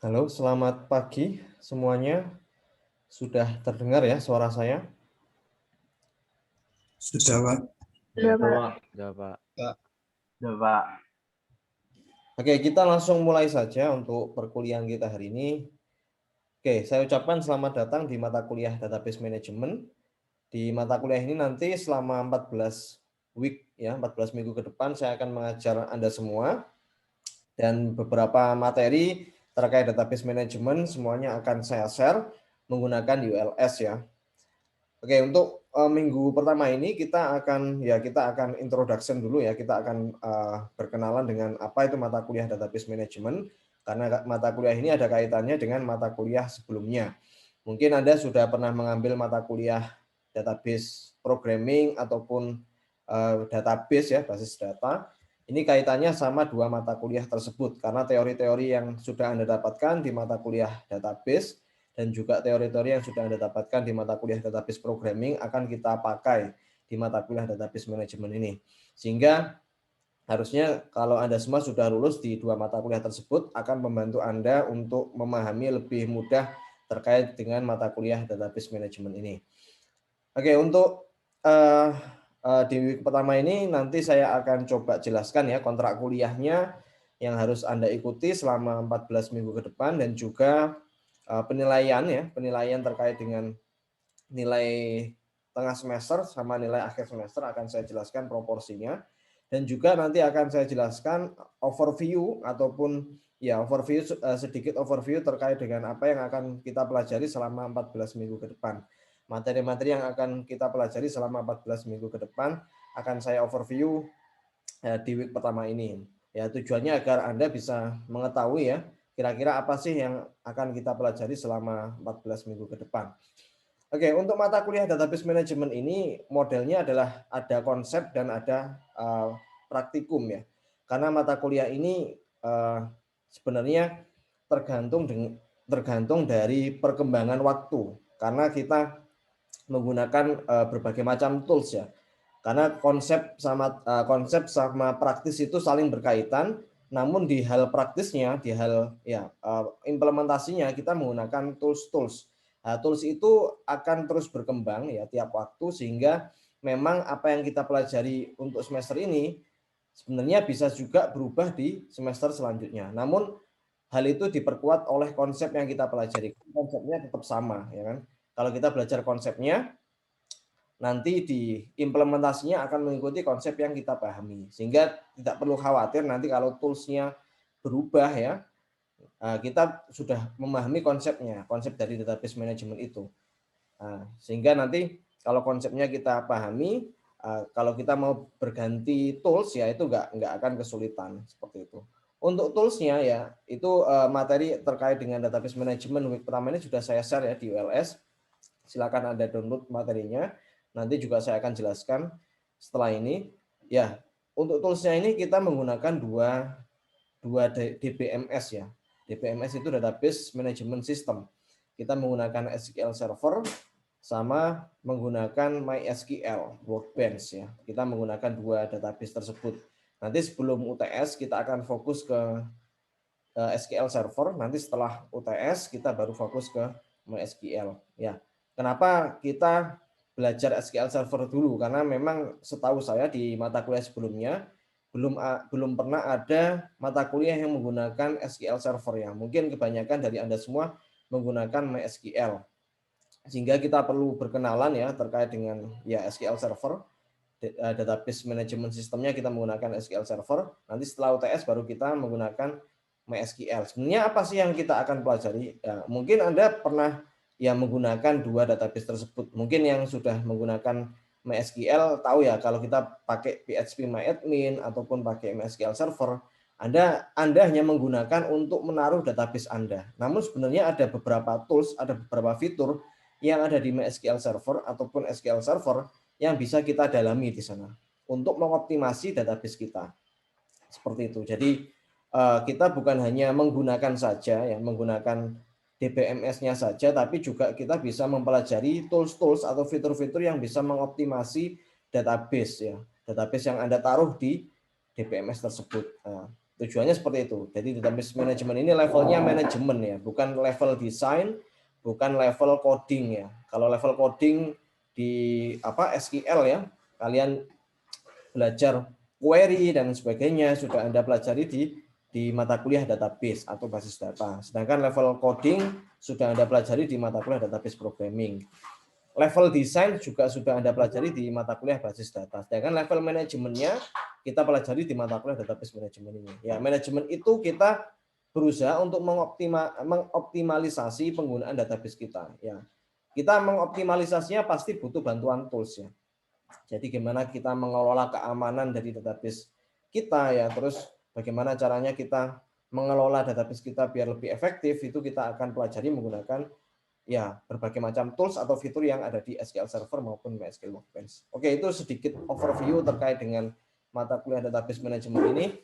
Halo, selamat pagi semuanya. Sudah terdengar ya suara saya? Sudah, Pak. Udah, Pak. Udah, Pak. Udah, Pak. Oke, kita langsung mulai saja untuk perkuliahan kita hari ini. Oke, saya ucapkan selamat datang di mata kuliah Database Management. Di mata kuliah ini nanti selama 14 week ya, 14 minggu ke depan saya akan mengajar Anda semua dan beberapa materi terkait database management semuanya akan saya share menggunakan ULS ya. Oke, untuk minggu pertama ini kita akan introduction dulu ya. Kita akan berkenalan dengan apa itu mata kuliah database management karena mata kuliah ini ada kaitannya dengan mata kuliah sebelumnya. Mungkin Anda sudah pernah mengambil mata kuliah database programming ataupun database ya, basis data. Ini kaitannya sama dua mata kuliah tersebut karena teori-teori yang sudah Anda dapatkan di mata kuliah database dan juga teori-teori yang sudah Anda dapatkan di mata kuliah database programming akan kita pakai di mata kuliah database management ini. Sehingga harusnya kalau Anda semua sudah lulus di dua mata kuliah tersebut akan membantu Anda untuk memahami lebih mudah terkait dengan mata kuliah database management ini. Oke, untuk di week pertama ini nanti saya akan coba jelaskan ya kontrak kuliahnya yang harus Anda ikuti selama 14 minggu ke depan dan juga penilaian terkait dengan nilai tengah semester sama nilai akhir semester akan saya jelaskan proporsinya dan juga nanti akan saya jelaskan overview ataupun sedikit overview terkait dengan apa yang akan kita pelajari selama 14 minggu ke depan. Materi-materi yang akan kita pelajari selama 14 minggu ke depan akan saya overview di week pertama ini. Ya, tujuannya agar Anda bisa mengetahui ya kira-kira apa sih yang akan kita pelajari selama 14 minggu ke depan. Oke, untuk mata kuliah database management ini modelnya adalah ada konsep dan ada praktikum ya. Karena mata kuliah ini sebenarnya tergantung dari perkembangan waktu. Karena kita menggunakan berbagai macam tools ya. Karena konsep sama praktis itu saling berkaitan, namun di hal praktisnya, di hal implementasinya kita menggunakan tools. Nah, tools itu akan terus berkembang ya tiap waktu sehingga memang apa yang kita pelajari untuk semester ini sebenarnya bisa juga berubah di semester selanjutnya. Namun hal itu diperkuat oleh konsep yang kita pelajari. Konsepnya tetap sama ya kan. Kalau kita belajar konsepnya, nanti di implementasinya akan mengikuti konsep yang kita pahami. Sehingga tidak perlu khawatir nanti kalau toolsnya berubah ya, kita sudah memahami konsepnya, konsep dari database management itu. Sehingga nanti kalau konsepnya kita pahami, kalau kita mau berganti tools ya itu nggak akan kesulitan seperti itu. Untuk toolsnya ya itu materi terkait dengan database management week pertama ini sudah saya share ya di ULS. Silakan Anda download materinya. Nanti juga saya akan jelaskan setelah ini. Ya, untuk toolsnya ini kita menggunakan dua DBMS ya. DBMS itu Database Management System. Kita menggunakan SQL Server sama menggunakan MySQL Workbench ya. Kita menggunakan dua database tersebut. Nanti sebelum UTS kita akan fokus ke SQL Server. Nanti setelah UTS kita baru fokus ke MySQL. Ya, kenapa kita belajar SQL Server dulu? Karena memang setahu saya di mata kuliah sebelumnya belum pernah ada mata kuliah yang menggunakan SQL Server ya. Mungkin kebanyakan dari Anda semua menggunakan MySQL. Sehingga kita perlu berkenalan ya terkait dengan ya SQL Server, database management sistemnya kita menggunakan SQL Server. Nanti setelah UTS baru kita menggunakan MySQL. Sebenarnya apa sih yang kita akan pelajari? Ya, mungkin Anda pernah ya menggunakan dua database tersebut. Mungkin yang sudah menggunakan MySQL tahu ya kalau kita pakai PHP-MyAdmin ataupun pakai MySQL Server, Anda hanya menggunakan untuk menaruh database Anda. Namun sebenarnya ada beberapa tools, ada beberapa fitur yang ada di MySQL Server ataupun SQL Server yang bisa kita dalami di sana untuk mengoptimasi database kita. Seperti itu. Jadi kita bukan hanya menggunakan saja ya, menggunakan DBMS-nya saja, tapi juga kita bisa mempelajari tools-tools atau fitur-fitur yang bisa mengoptimasi database ya, database yang Anda taruh di DBMS tersebut. Tujuannya seperti itu. Jadi database management ini levelnya manajemen ya, bukan level desain, bukan level coding ya. Kalau level coding di SQL ya, kalian belajar query dan sebagainya sudah Anda pelajari di mata kuliah database atau basis data. Sedangkan level coding sudah Anda pelajari di mata kuliah database programming. Level desain juga sudah Anda pelajari di mata kuliah basis data. Sedangkan level manajemennya kita pelajari di mata kuliah database manajemen ini. Ya, manajemen itu kita berusaha untuk mengoptimalisasi penggunaan database kita. Ya, kita mengoptimalisasinya pasti butuh bantuan tools ya. Jadi gimana kita mengelola keamanan dari database kita ya, terus bagaimana caranya kita mengelola database kita biar lebih efektif, itu kita akan pelajari menggunakan ya berbagai macam tools atau fitur yang ada di SQL Server maupun MySQL Workbench. Oke, itu sedikit overview terkait dengan mata kuliah database management ini.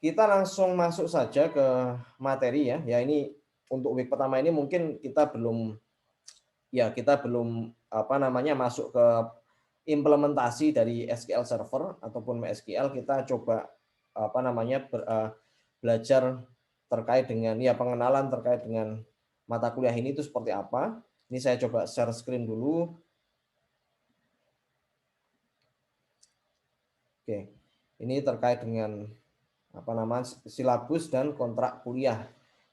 Kita langsung masuk saja ke materi ya. Ya ini untuk week pertama ini mungkin kita belum masuk ke implementasi dari SQL Server ataupun MySQL. Kita coba belajar terkait dengan ya pengenalan terkait dengan mata kuliah ini itu seperti apa. Ini saya coba share screen dulu. Oke, ini terkait dengan silabus dan kontrak kuliah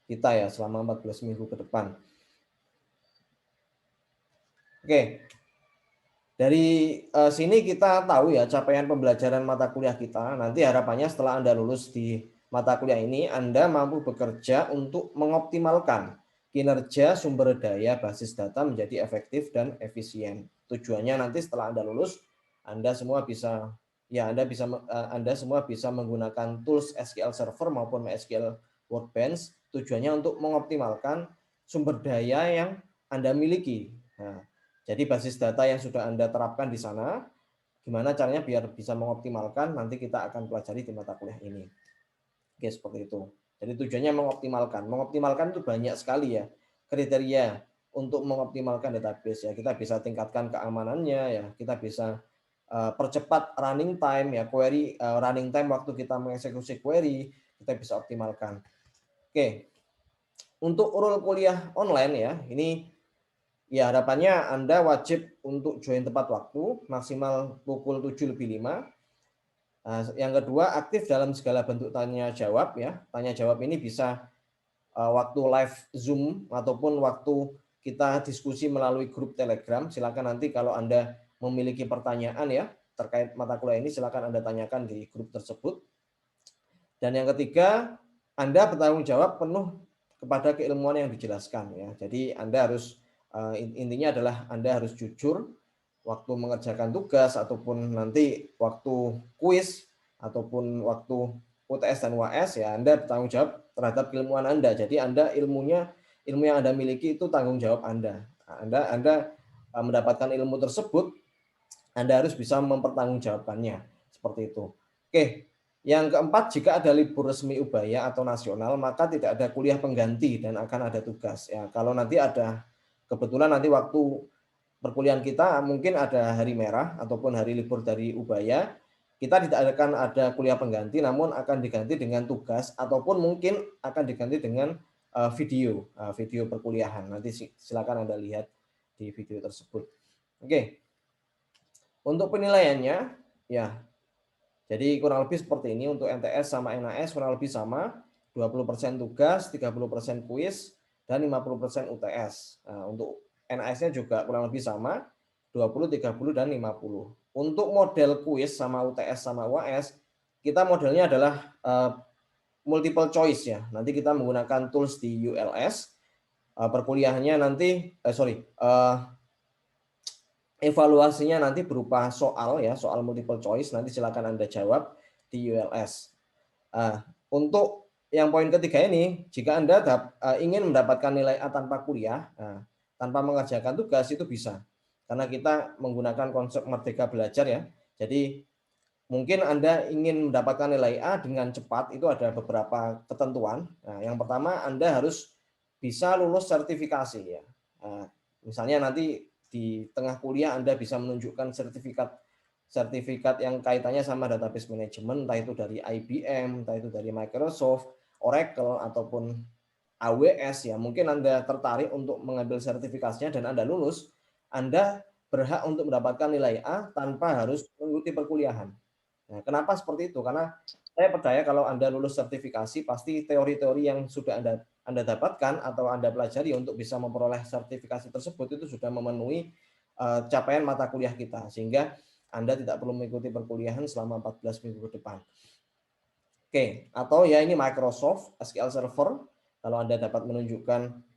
kita ya selama 14 minggu ke depan. Oke, dari sini kita tahu ya capaian pembelajaran mata kuliah kita. Nanti harapannya setelah Anda lulus di mata kuliah ini, Anda mampu bekerja untuk mengoptimalkan kinerja sumber daya basis data menjadi efektif dan efisien. Tujuannya nanti setelah Anda lulus, Anda semua bisa menggunakan tools SQL Server maupun MySQL Workbench. Tujuannya untuk mengoptimalkan sumber daya yang Anda miliki. Nah, jadi basis data yang sudah Anda terapkan di sana, gimana caranya biar bisa mengoptimalkan, nanti kita akan pelajari di mata kuliah ini. Oke, seperti itu. Jadi tujuannya mengoptimalkan. Mengoptimalkan itu banyak sekali ya kriteria untuk mengoptimalkan database ya. Kita bisa tingkatkan keamanannya ya. Kita bisa percepat running time ya, query running time waktu kita mengeksekusi query kita bisa optimalkan. Oke. Untuk urul kuliah online ya, ini ya harapannya Anda wajib untuk join tepat waktu maksimal pukul 7:05. Yang kedua, aktif dalam segala bentuk tanya jawab ya. Tanya jawab ini bisa waktu live Zoom ataupun waktu kita diskusi melalui grup Telegram. Silakan nanti kalau Anda memiliki pertanyaan ya terkait mata kuliah ini, silakan Anda tanyakan di grup tersebut. Dan yang ketiga, Anda bertanggung jawab penuh kepada keilmuan yang dijelaskan ya. Jadi Anda harus intinya adalah Anda harus jujur waktu mengerjakan tugas ataupun nanti waktu kuis ataupun waktu UTS dan UAS ya Anda bertanggung jawab terhadap keilmuan Anda. Jadi Anda ilmu yang Anda miliki itu tanggung jawab Anda. Anda mendapatkan ilmu tersebut, Anda harus bisa mempertanggungjawabkannya. Seperti itu. Oke, yang keempat, jika ada libur resmi Ubaya atau nasional, maka tidak ada kuliah pengganti dan akan ada tugas. Ya, kalau nanti ada kebetulan nanti waktu perkuliahan kita mungkin ada hari merah ataupun hari libur dari Ubaya, kita tidak akan ada kuliah pengganti, namun akan diganti dengan tugas ataupun mungkin akan diganti dengan video perkuliahan. Nanti silakan Anda lihat di video tersebut. Oke. Untuk penilaiannya, ya, jadi kurang lebih seperti ini untuk MTS sama NAS kurang lebih sama, 20% tugas, 30% kuis, dan 50% UTS. Nah, untuk NAS-nya juga kurang lebih sama, 20, 30, dan 50. Untuk model kuis sama UTS sama UAS, kita modelnya adalah multiple choice ya. Nanti kita menggunakan tools di ULS. Perkuliahannya nanti, evaluasinya nanti berupa soal ya, soal multiple choice. Nanti silakan Anda jawab di ULS. Untuk yang poin ketiga ini, jika Anda ingin mendapatkan nilai A tanpa kuliah, tanpa mengerjakan tugas itu bisa. Karena kita menggunakan konsep merdeka belajar ya. Jadi mungkin Anda ingin mendapatkan nilai A dengan cepat, itu ada beberapa ketentuan. Nah, yang pertama Anda harus bisa lulus sertifikasi ya. Misalnya nanti di tengah kuliah Anda bisa menunjukkan sertifikat sertifikat yang kaitannya sama database management, entah itu dari IBM, entah itu dari Microsoft, Oracle, ataupun AWS, ya mungkin Anda tertarik untuk mengambil sertifikasinya dan Anda lulus, Anda berhak untuk mendapatkan nilai A tanpa harus mengikuti perkuliahan. Nah, kenapa seperti itu? Karena saya percaya kalau Anda lulus sertifikasi, pasti teori-teori yang sudah Anda dapatkan atau Anda pelajari untuk bisa memperoleh sertifikasi tersebut itu sudah memenuhi capaian mata kuliah kita, sehingga Anda tidak perlu mengikuti perkuliahan selama 14 minggu ke depan. Oke, atau ya ini Microsoft SQL Server, kalau Anda dapat menunjukkan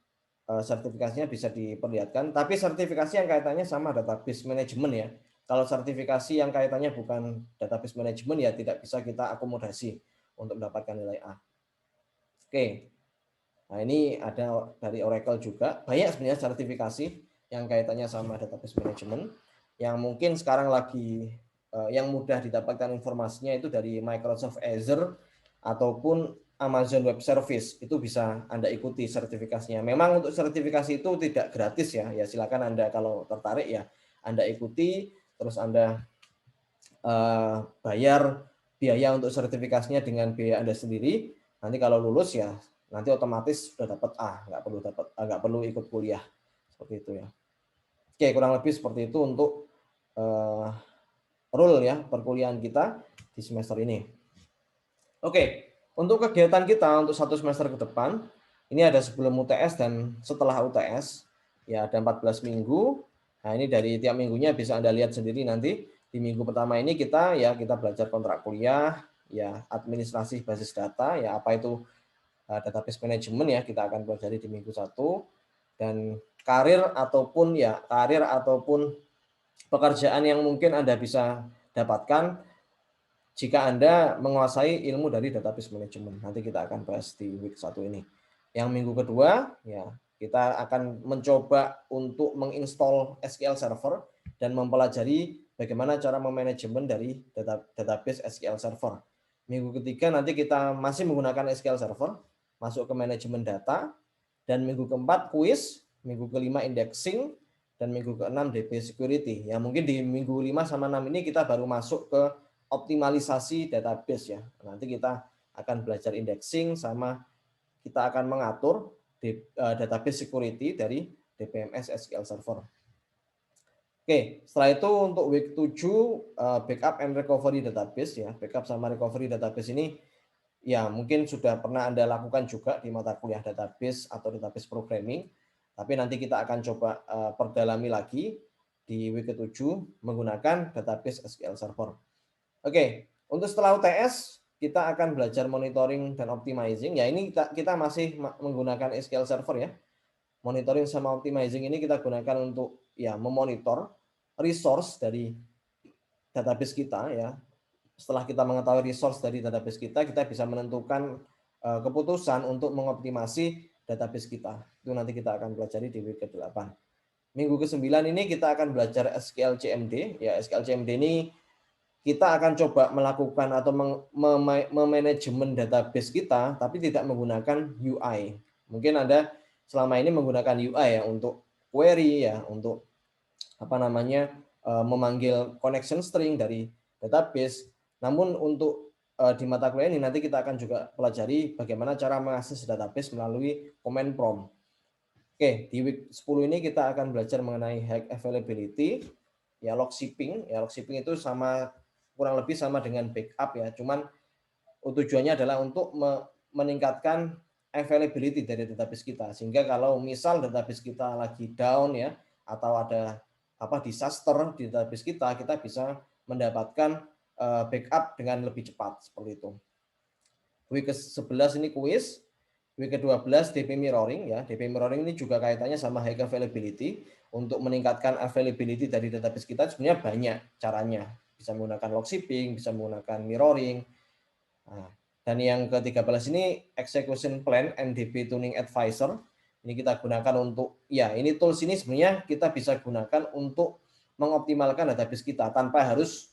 sertifikasinya bisa diperlihatkan, tapi sertifikasi yang kaitannya sama database management ya. Kalau sertifikasi yang kaitannya bukan database management ya tidak bisa kita akomodasi untuk mendapatkan nilai A. Oke, nah ini ada dari Oracle juga. Banyak sebenarnya sertifikasi yang kaitannya sama database management. Yang mungkin sekarang lagi yang mudah didapatkan informasinya itu dari Microsoft Azure ataupun Amazon Web Service. Itu bisa Anda ikuti sertifikasinya. Memang untuk sertifikasi itu tidak gratis ya. Ya silakan Anda kalau tertarik ya Anda ikuti, terus Anda bayar biaya untuk sertifikasinya dengan biaya Anda sendiri. Nanti kalau lulus ya nanti otomatis sudah dapat A, nggak perlu ikut kuliah seperti itu ya. Oke, kurang lebih seperti itu untuk rule ya perkuliahan kita di semester ini. Oke, untuk kegiatan kita untuk 1 semester ke depan, ini ada sebelum UTS dan setelah UTS, ya ada 14 minggu. Nah ini dari tiap minggunya bisa Anda lihat sendiri nanti. Di minggu pertama ini kita belajar kontrak kuliah, ya administrasi basis data, ya apa itu database management ya kita akan pelajari di minggu 1, dan karir ataupun pekerjaan yang mungkin Anda bisa dapatkan jika Anda menguasai ilmu dari database management. Nanti kita akan bahas di week 1 ini. Yang minggu kedua, ya kita akan mencoba untuk menginstall SQL Server dan mempelajari bagaimana cara memanajemen dari database SQL Server. Minggu ketiga nanti kita masih menggunakan SQL Server, masuk ke manajemen data, dan minggu keempat quiz, minggu kelima indexing, dan minggu keenam DB security. Ya mungkin di minggu 5 sama 6 ini kita baru masuk ke optimalisasi database ya. Nanti kita akan belajar indexing sama kita akan mengatur database security dari DBMS SQL Server. Oke, setelah itu untuk week 7 backup and recovery database ya. Backup sama recovery database ini ya mungkin sudah pernah Anda lakukan juga di mata kuliah database atau database programming. Tapi nanti kita akan coba perdalami lagi di week ke-7 menggunakan database SQL Server. Oke, untuk setelah UTS kita akan belajar monitoring dan optimizing. Ya ini kita masih menggunakan SQL Server ya. Monitoring sama optimizing ini kita gunakan untuk ya memonitor resource dari database kita ya. Setelah kita mengetahui resource dari database kita bisa menentukan keputusan untuk mengoptimasi database kita. Itu nanti kita akan pelajari di week ke-8. Minggu ke-9 ini kita akan belajar SQL CMD. Ya, SQL CMD ini kita akan coba melakukan atau memanajemen database kita, tapi tidak menggunakan UI. Mungkin Anda selama ini menggunakan UI ya untuk query ya, untuk memanggil connection string dari database. Namun untuk di mata kuliah ini nanti kita akan juga pelajari bagaimana cara mengakses database melalui command prompt. Oke, di week 10 ini kita akan belajar mengenai high availability, ya log shipping. Ya log shipping itu kurang lebih sama dengan backup ya, cuman tujuannya adalah untuk meningkatkan availability dari database kita, sehingga kalau misal database kita lagi down ya atau ada disaster di database kita bisa mendapatkan backup dengan lebih cepat seperti itu. Week ke-11 ini quiz, week ke-12 DB mirroring ya. DB mirroring ini juga kaitannya sama high availability. Untuk meningkatkan availability dari database kita sebenarnya banyak caranya. Bisa menggunakan log shipping, bisa menggunakan mirroring. Nah, dan yang ke-13 ini execution plan and DB tuning advisor. Ini kita gunakan untuk ini tools ini sebenarnya kita bisa gunakan untuk mengoptimalkan database kita tanpa harus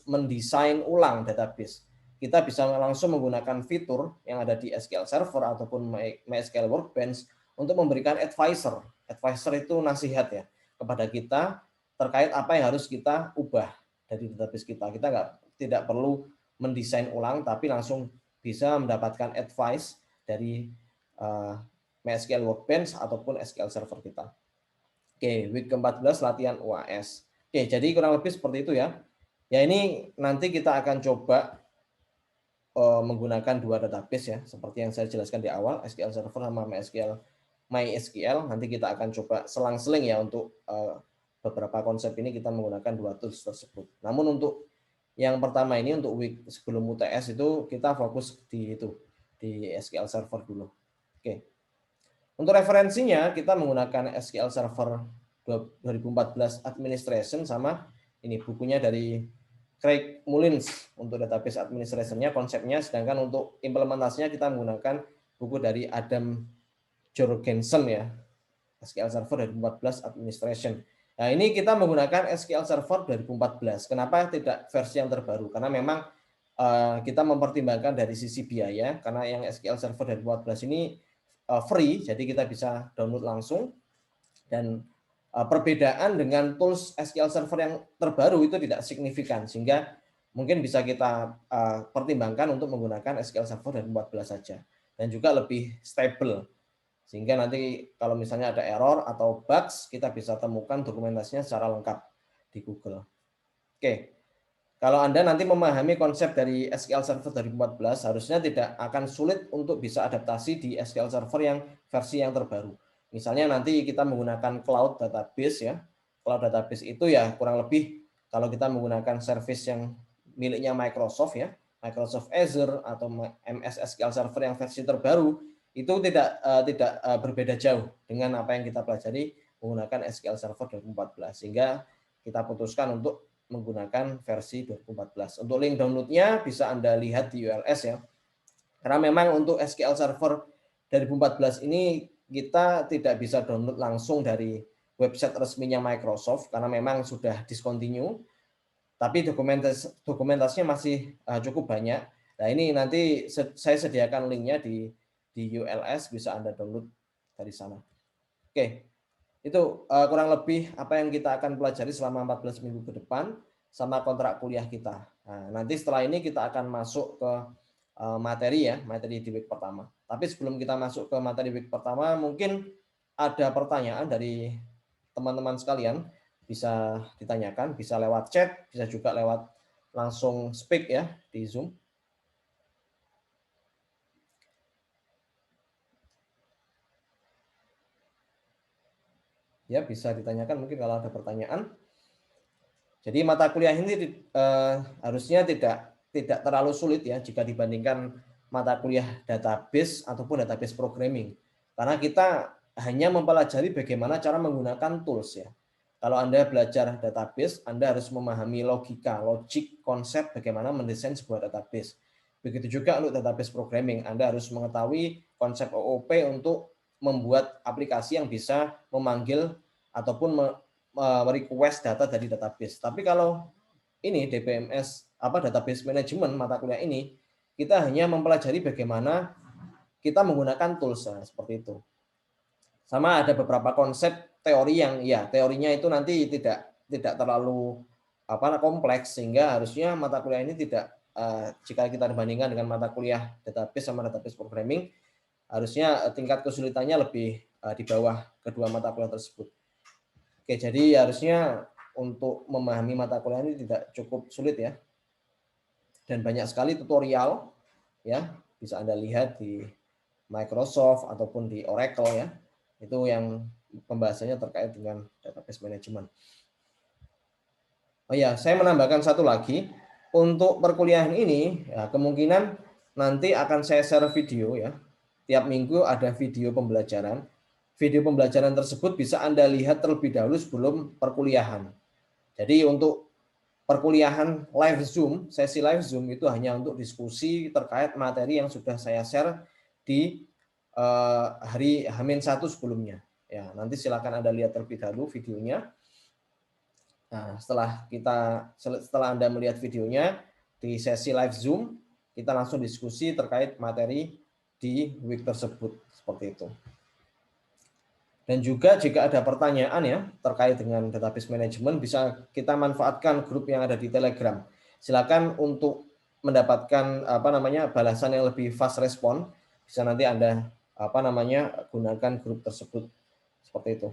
mendesain ulang database. Kita bisa langsung menggunakan fitur yang ada di SQL Server ataupun MySQL Workbench untuk memberikan advisor. Advisor itu nasihat ya kepada kita terkait apa yang harus kita ubah dari database kita. Kita tidak perlu mendesain ulang, tapi langsung bisa mendapatkan advice dari MySQL Workbench ataupun SQL Server kita. Oke, week ke-14 latihan UAS. Oke, jadi kurang lebih seperti itu ya. Ya ini nanti kita akan coba menggunakan dua database ya, seperti yang saya jelaskan di awal, SQL Server sama MySQL. Nanti kita akan coba selang-seling ya untuk beberapa konsep ini kita menggunakan dua tools tersebut. Namun untuk yang pertama ini untuk week sebelum UTS itu kita fokus di SQL Server dulu. Oke. Untuk referensinya kita menggunakan SQL Server 2014 Administration sama ini bukunya dari Craig Mullins untuk database administration-nya, konsepnya, sedangkan untuk implementasinya kita menggunakan buku dari Adam Jorgensen ya, SQL Server 2014 Administration. Nah, ini kita menggunakan SQL Server 2014. Kenapa tidak versi yang terbaru? Karena memang kita mempertimbangkan dari sisi biaya, karena yang SQL Server 2014 ini free, jadi kita bisa download langsung. Dan perbedaan dengan tools SQL Server yang terbaru itu tidak signifikan, sehingga mungkin bisa kita pertimbangkan untuk menggunakan SQL Server 2014 saja. Dan juga lebih stable. Sehingga nanti kalau misalnya ada error atau bugs, kita bisa temukan dokumentasinya secara lengkap di Google. Oke, kalau Anda nanti memahami konsep dari SQL Server 2014, harusnya tidak akan sulit untuk bisa adaptasi di SQL Server yang versi yang terbaru. Misalnya nanti kita menggunakan cloud database ya. Cloud database itu ya kurang lebih kalau kita menggunakan service yang miliknya Microsoft ya, Microsoft Azure atau MS SQL Server yang versi terbaru, itu tidak berbeda jauh dengan apa yang kita pelajari menggunakan SQL Server 2014, sehingga kita putuskan untuk menggunakan versi 2014. Untuk link downloadnya bisa Anda lihat di ULS ya. Karena memang untuk SQL Server 2014 ini kita tidak bisa download langsung dari website resminya Microsoft karena memang sudah discontinue. Tapi dokumentasinya masih cukup banyak. Nah ini nanti saya sediakan linknya di ULS, bisa Anda download dari sana. Oke, itu kurang lebih apa yang kita akan pelajari selama 14 minggu ke depan sama kontrak kuliah kita. Nah, nanti setelah ini kita akan masuk ke materi ya, materi di week pertama. Tapi sebelum kita masuk ke materi week pertama, mungkin ada pertanyaan dari teman-teman sekalian, bisa ditanyakan, bisa lewat chat, bisa juga lewat langsung speak ya di Zoom. Ya, bisa ditanyakan mungkin kalau ada pertanyaan. Jadi mata kuliah ini harusnya tidak terlalu sulit ya jika dibandingkan mata kuliah database ataupun database programming. Karena kita hanya mempelajari bagaimana cara menggunakan tools ya. Kalau Anda belajar database, Anda harus memahami logika, logik, konsep bagaimana mendesain sebuah database. Begitu juga untuk database programming, Anda harus mengetahui konsep OOP untuk membuat aplikasi yang bisa memanggil ataupun request data dari database. Tapi kalau ini DBMS database management mata kuliah ini, kita hanya mempelajari bagaimana kita menggunakan tools seperti itu. Sama ada beberapa konsep teori yang ya teorinya itu nanti tidak terlalu kompleks, sehingga harusnya mata kuliah ini tidak jika kita bandingkan dengan mata kuliah database sama database programming, harusnya tingkat kesulitannya lebih di bawah kedua mata kuliah tersebut. Oke, jadi harusnya untuk memahami mata kuliah ini tidak cukup sulit ya. Dan banyak sekali tutorial ya, bisa Anda lihat di Microsoft ataupun di Oracle ya. Itu yang pembahasannya terkait dengan database management. Oh ya, saya menambahkan satu lagi. Untuk perkuliahan ini ya, kemungkinan nanti akan saya share video ya. Tiap minggu ada video pembelajaran. Video pembelajaran tersebut bisa Anda lihat terlebih dahulu sebelum perkuliahan. Jadi untuk perkuliahan live Zoom, sesi live Zoom itu hanya untuk diskusi terkait materi yang sudah saya share di hari H-1 sebelumnya. Ya, nanti silakan Anda lihat terlebih dahulu videonya. Nah, setelah Anda melihat videonya di sesi live Zoom, kita langsung diskusi terkait materi di week tersebut seperti itu. Dan juga jika ada pertanyaan ya terkait dengan database management, bisa kita manfaatkan grup yang ada di Telegram. Silakan untuk mendapatkan balasan yang lebih fast respon, bisa nanti Anda gunakan grup tersebut seperti itu.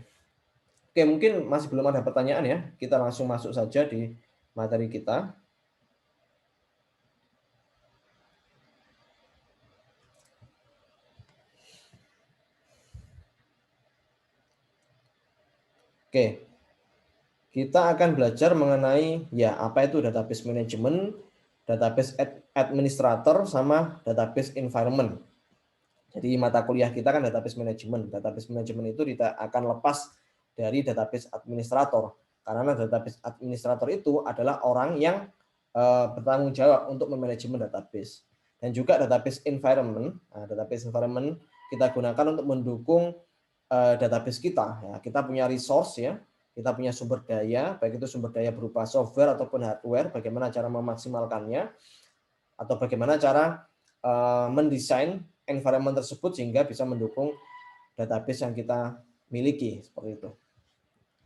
Oke, mungkin masih belum ada pertanyaan ya. Kita langsung masuk saja di materi kita. Oke. Kita akan belajar mengenai ya apa itu database management, database administrator sama database environment. Jadi mata kuliah kita kan database management. Database management itu tidak akan lepas dari database administrator. Karena database administrator itu adalah orang yang bertanggung jawab untuk memanajemen database. Dan juga database environment. Nah, database environment kita gunakan untuk mendukung database kita. Ya, kita punya resource ya. Kita punya sumber daya, baik itu sumber daya berupa software ataupun hardware, bagaimana cara memaksimalkannya, atau bagaimana cara mendesain environment tersebut sehingga bisa mendukung database yang kita miliki, seperti itu.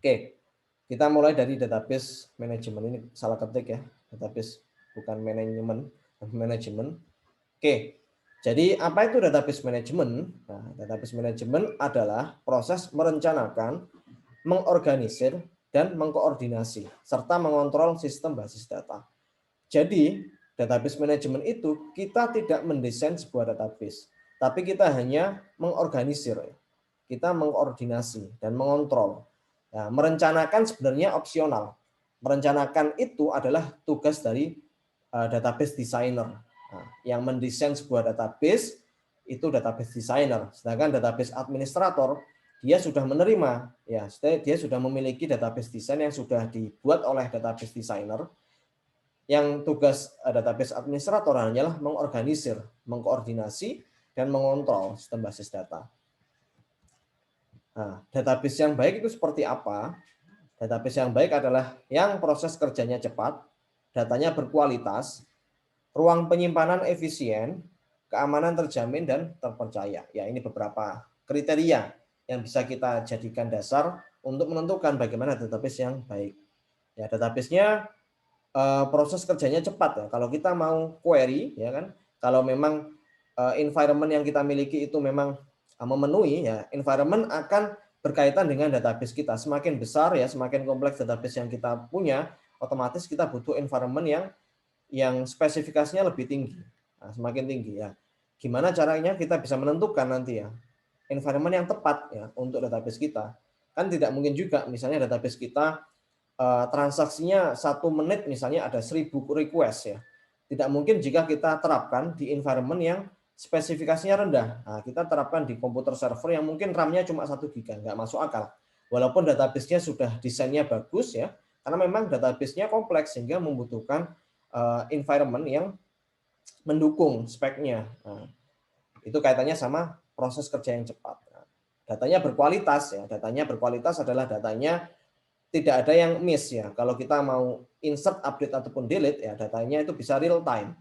Oke, kita mulai dari database manajemen. Ini salah ketik ya, database bukan manajemen. Oke, jadi apa itu database management? Nah, database management adalah proses merencanakan, mengorganisir, dan mengkoordinasi, serta mengontrol sistem basis data. Jadi, database management itu kita tidak mendesain sebuah database, tapi kita hanya mengorganisir, kita mengkoordinasi, dan mengontrol. Nah, merencanakan sebenarnya opsional. Merencanakan itu adalah tugas dari database designer. Nah, yang mendesain sebuah database itu database designer, sedangkan database administrator dia sudah menerima, ya, dia sudah memiliki database design yang sudah dibuat oleh database designer. Yang tugas database administrator hanyalah mengorganisir, mengkoordinasi, dan mengontrol sistem basis data. Nah, database yang baik itu seperti apa? Database yang baik adalah yang proses kerjanya cepat, datanya berkualitas, ruang penyimpanan efisien, keamanan terjamin, dan terpercaya. Ya, ini beberapa kriteria yang bisa kita jadikan dasar untuk menentukan bagaimana database yang baik. Ya, database-nya proses kerjanya cepat ya. Kalau kita mau query ya kan, kalau memang environment yang kita miliki itu memang memenuhi ya, environment akan berkaitan dengan database kita. Semakin besar ya, semakin kompleks database yang kita punya, otomatis kita butuh environment yang spesifikasinya lebih tinggi. Nah, semakin tinggi ya. Gimana caranya kita bisa menentukan nanti ya environment yang tepat ya untuk database kita. Kan tidak mungkin juga misalnya database kita transaksinya 1 menit misalnya ada 1000 request ya. Tidak mungkin jika kita terapkan di environment yang spesifikasinya rendah. Nah, kita terapkan di komputer server yang mungkin RAM-nya cuma 1 GB, nggak masuk akal. Walaupun database-nya sudah desainnya bagus ya, karena memang database-nya kompleks sehingga membutuhkan environment yang mendukung speknya. Nah, itu kaitannya sama proses kerja yang cepat. Nah, datanya berkualitas ya. Datanya berkualitas adalah datanya tidak ada yang miss ya. Kalau kita mau insert, update ataupun delete ya, datanya itu bisa real time.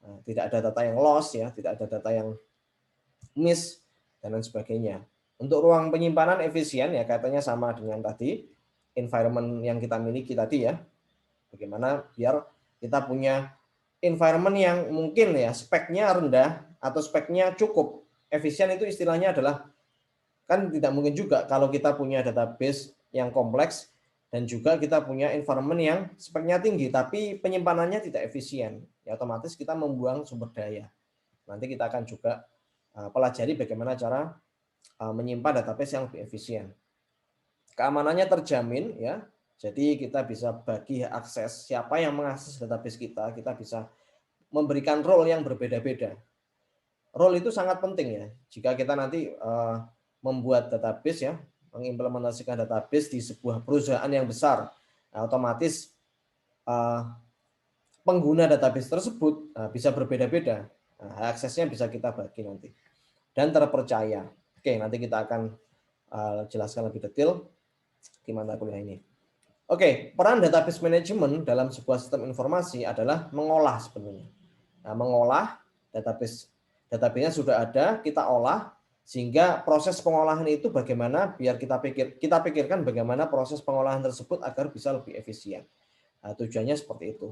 Nah, tidak ada data yang loss ya, tidak ada data yang miss dan lain sebagainya. Untuk ruang penyimpanan efisien ya kaitannya sama dengan tadi environment yang kita miliki tadi ya. Bagaimana biar kita punya environment yang mungkin ya speknya rendah atau speknya cukup. Efisien itu istilahnya adalah kan tidak mungkin juga kalau kita punya database yang kompleks dan juga kita punya environment yang speknya tinggi tapi penyimpanannya tidak efisien. Ya otomatis kita membuang sumber daya. Nanti kita akan juga pelajari bagaimana cara menyimpan database yang lebih efisien. Keamanannya terjamin ya. Jadi kita bisa bagi akses, siapa yang mengakses database kita bisa memberikan role yang berbeda-beda. Role itu sangat penting ya. Jika kita nanti membuat database ya, mengimplementasikan database di sebuah perusahaan yang besar, nah, otomatis pengguna database tersebut bisa berbeda-beda. Nah, aksesnya bisa kita bagi nanti. Dan terpercaya. Oke, nanti kita akan jelaskan lebih detail di mata kuliah ini. Oke, peran database management dalam sebuah sistem informasi adalah mengolah sebenarnya. Nah, mengolah database-nya sudah ada, kita olah, Sehingga proses pengolahan itu bagaimana biar kita pikirkan bagaimana proses pengolahan tersebut agar bisa lebih efisien. Nah, tujuannya seperti itu.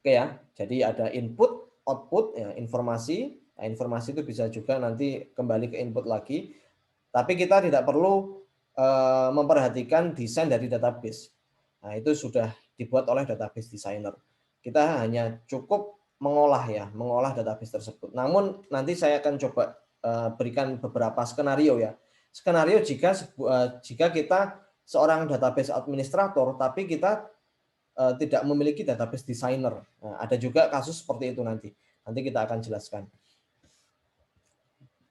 Oke ya, jadi ada input, output, ya, informasi. Nah, informasi itu bisa juga nanti kembali ke input lagi. Tapi kita tidak perlu memperhatikan desain dari database. Nah, itu sudah dibuat oleh database designer. Kita hanya cukup mengolah database tersebut. Namun nanti saya akan coba berikan beberapa skenario ya. Skenario jika kita seorang database administrator, tapi kita tidak memiliki database designer. Nah, ada juga kasus seperti itu nanti. Nanti kita akan jelaskan.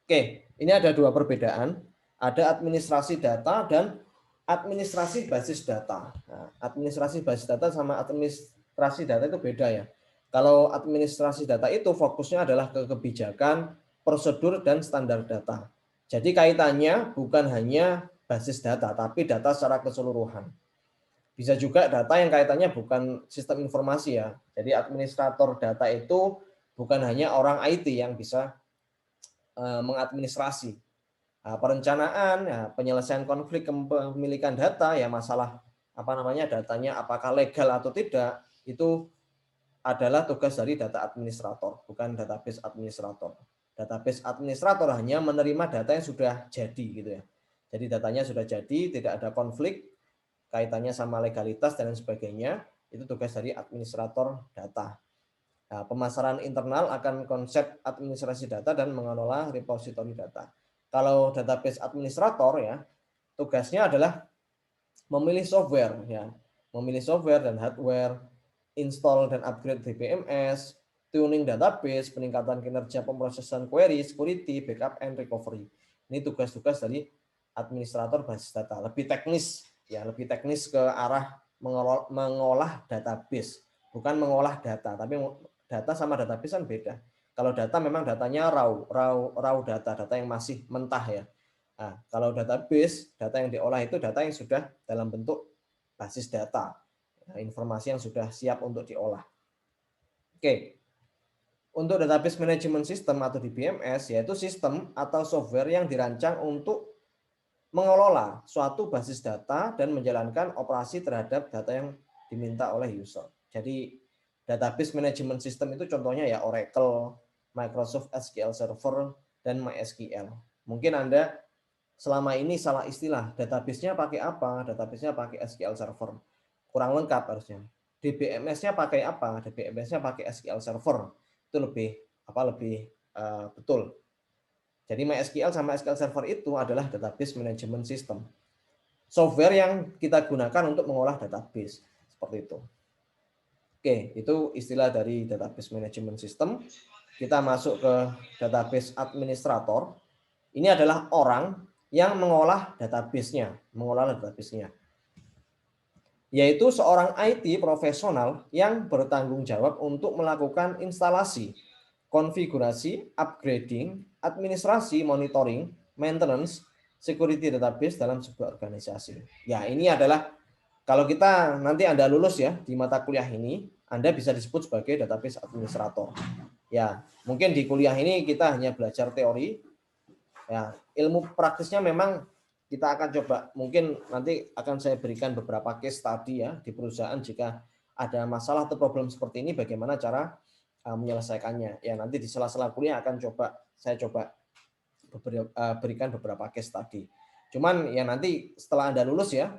Oke, ini ada dua perbedaan. Ada administrasi data dan administrasi basis data. Nah, administrasi basis data sama administrasi data itu beda ya. Kalau administrasi data itu fokusnya adalah ke kebijakan, prosedur, dan standar data. Jadi kaitannya bukan hanya basis data, tapi data secara keseluruhan. Bisa juga data yang kaitannya bukan sistem informasi ya. Jadi administrator data itu bukan hanya orang IT yang bisa mengadministrasi. Perencanaan, ya, penyelesaian konflik kepemilikan data, ya masalah datanya apakah legal atau tidak, itu adalah tugas dari data administrator, bukan database administrator. Database administrator hanya menerima data yang sudah jadi gitu ya. Jadi datanya sudah jadi, tidak ada konflik kaitannya sama legalitas dan lain sebagainya, itu tugas dari administrator data. Nah, pemasaran internal akan konsep administrasi data dan mengelola repository data. Kalau database administrator ya, tugasnya adalah memilih software ya, memilih software dan hardware, install dan upgrade DBMS, tuning database, peningkatan kinerja pemrosesan query, security, backup and recovery. Ini tugas-tugas dari administrator basis data. Lebih teknis ya, lebih teknis ke arah mengolah database, bukan mengolah data, tapi data sama database kan beda. Kalau data memang datanya raw data yang masih mentah ya. Nah, kalau database, data yang diolah itu data yang sudah dalam bentuk basis data, informasi yang sudah siap untuk diolah. Oke, untuk database management system atau DBMS, yaitu sistem atau software yang dirancang untuk mengelola suatu basis data dan menjalankan operasi terhadap data yang diminta oleh user. Jadi database management system itu contohnya ya Oracle, Microsoft SQL Server, dan MySQL. Mungkin Anda selama ini salah istilah, database-nya pakai apa? Database-nya pakai SQL Server. Kurang lengkap harusnya. DBMS-nya pakai apa? DBMS-nya pakai SQL Server. Itu lebih betul. Jadi MySQL sama SQL Server itu adalah database management system. Software yang kita gunakan untuk mengolah database. Seperti itu. Oke, itu istilah dari database management system. Kita masuk ke database administrator. Ini adalah orang yang mengolah database-nya, yaitu seorang IT profesional yang bertanggung jawab untuk melakukan instalasi, konfigurasi, upgrading, administrasi, monitoring, maintenance, security database dalam sebuah organisasi. Ya, ini adalah kalau kita nanti Anda lulus ya di mata kuliah ini, Anda bisa disebut sebagai database administrator. Ya, mungkin di kuliah ini kita hanya belajar teori. Ya, ilmu praktisnya memang kita akan coba, mungkin nanti akan saya berikan beberapa case study ya di perusahaan jika ada masalah atau problem seperti ini bagaimana cara menyelesaikannya. Ya, nanti di sela-sela kuliah akan saya coba berikan beberapa case study. Cuman ya nanti setelah Anda lulus ya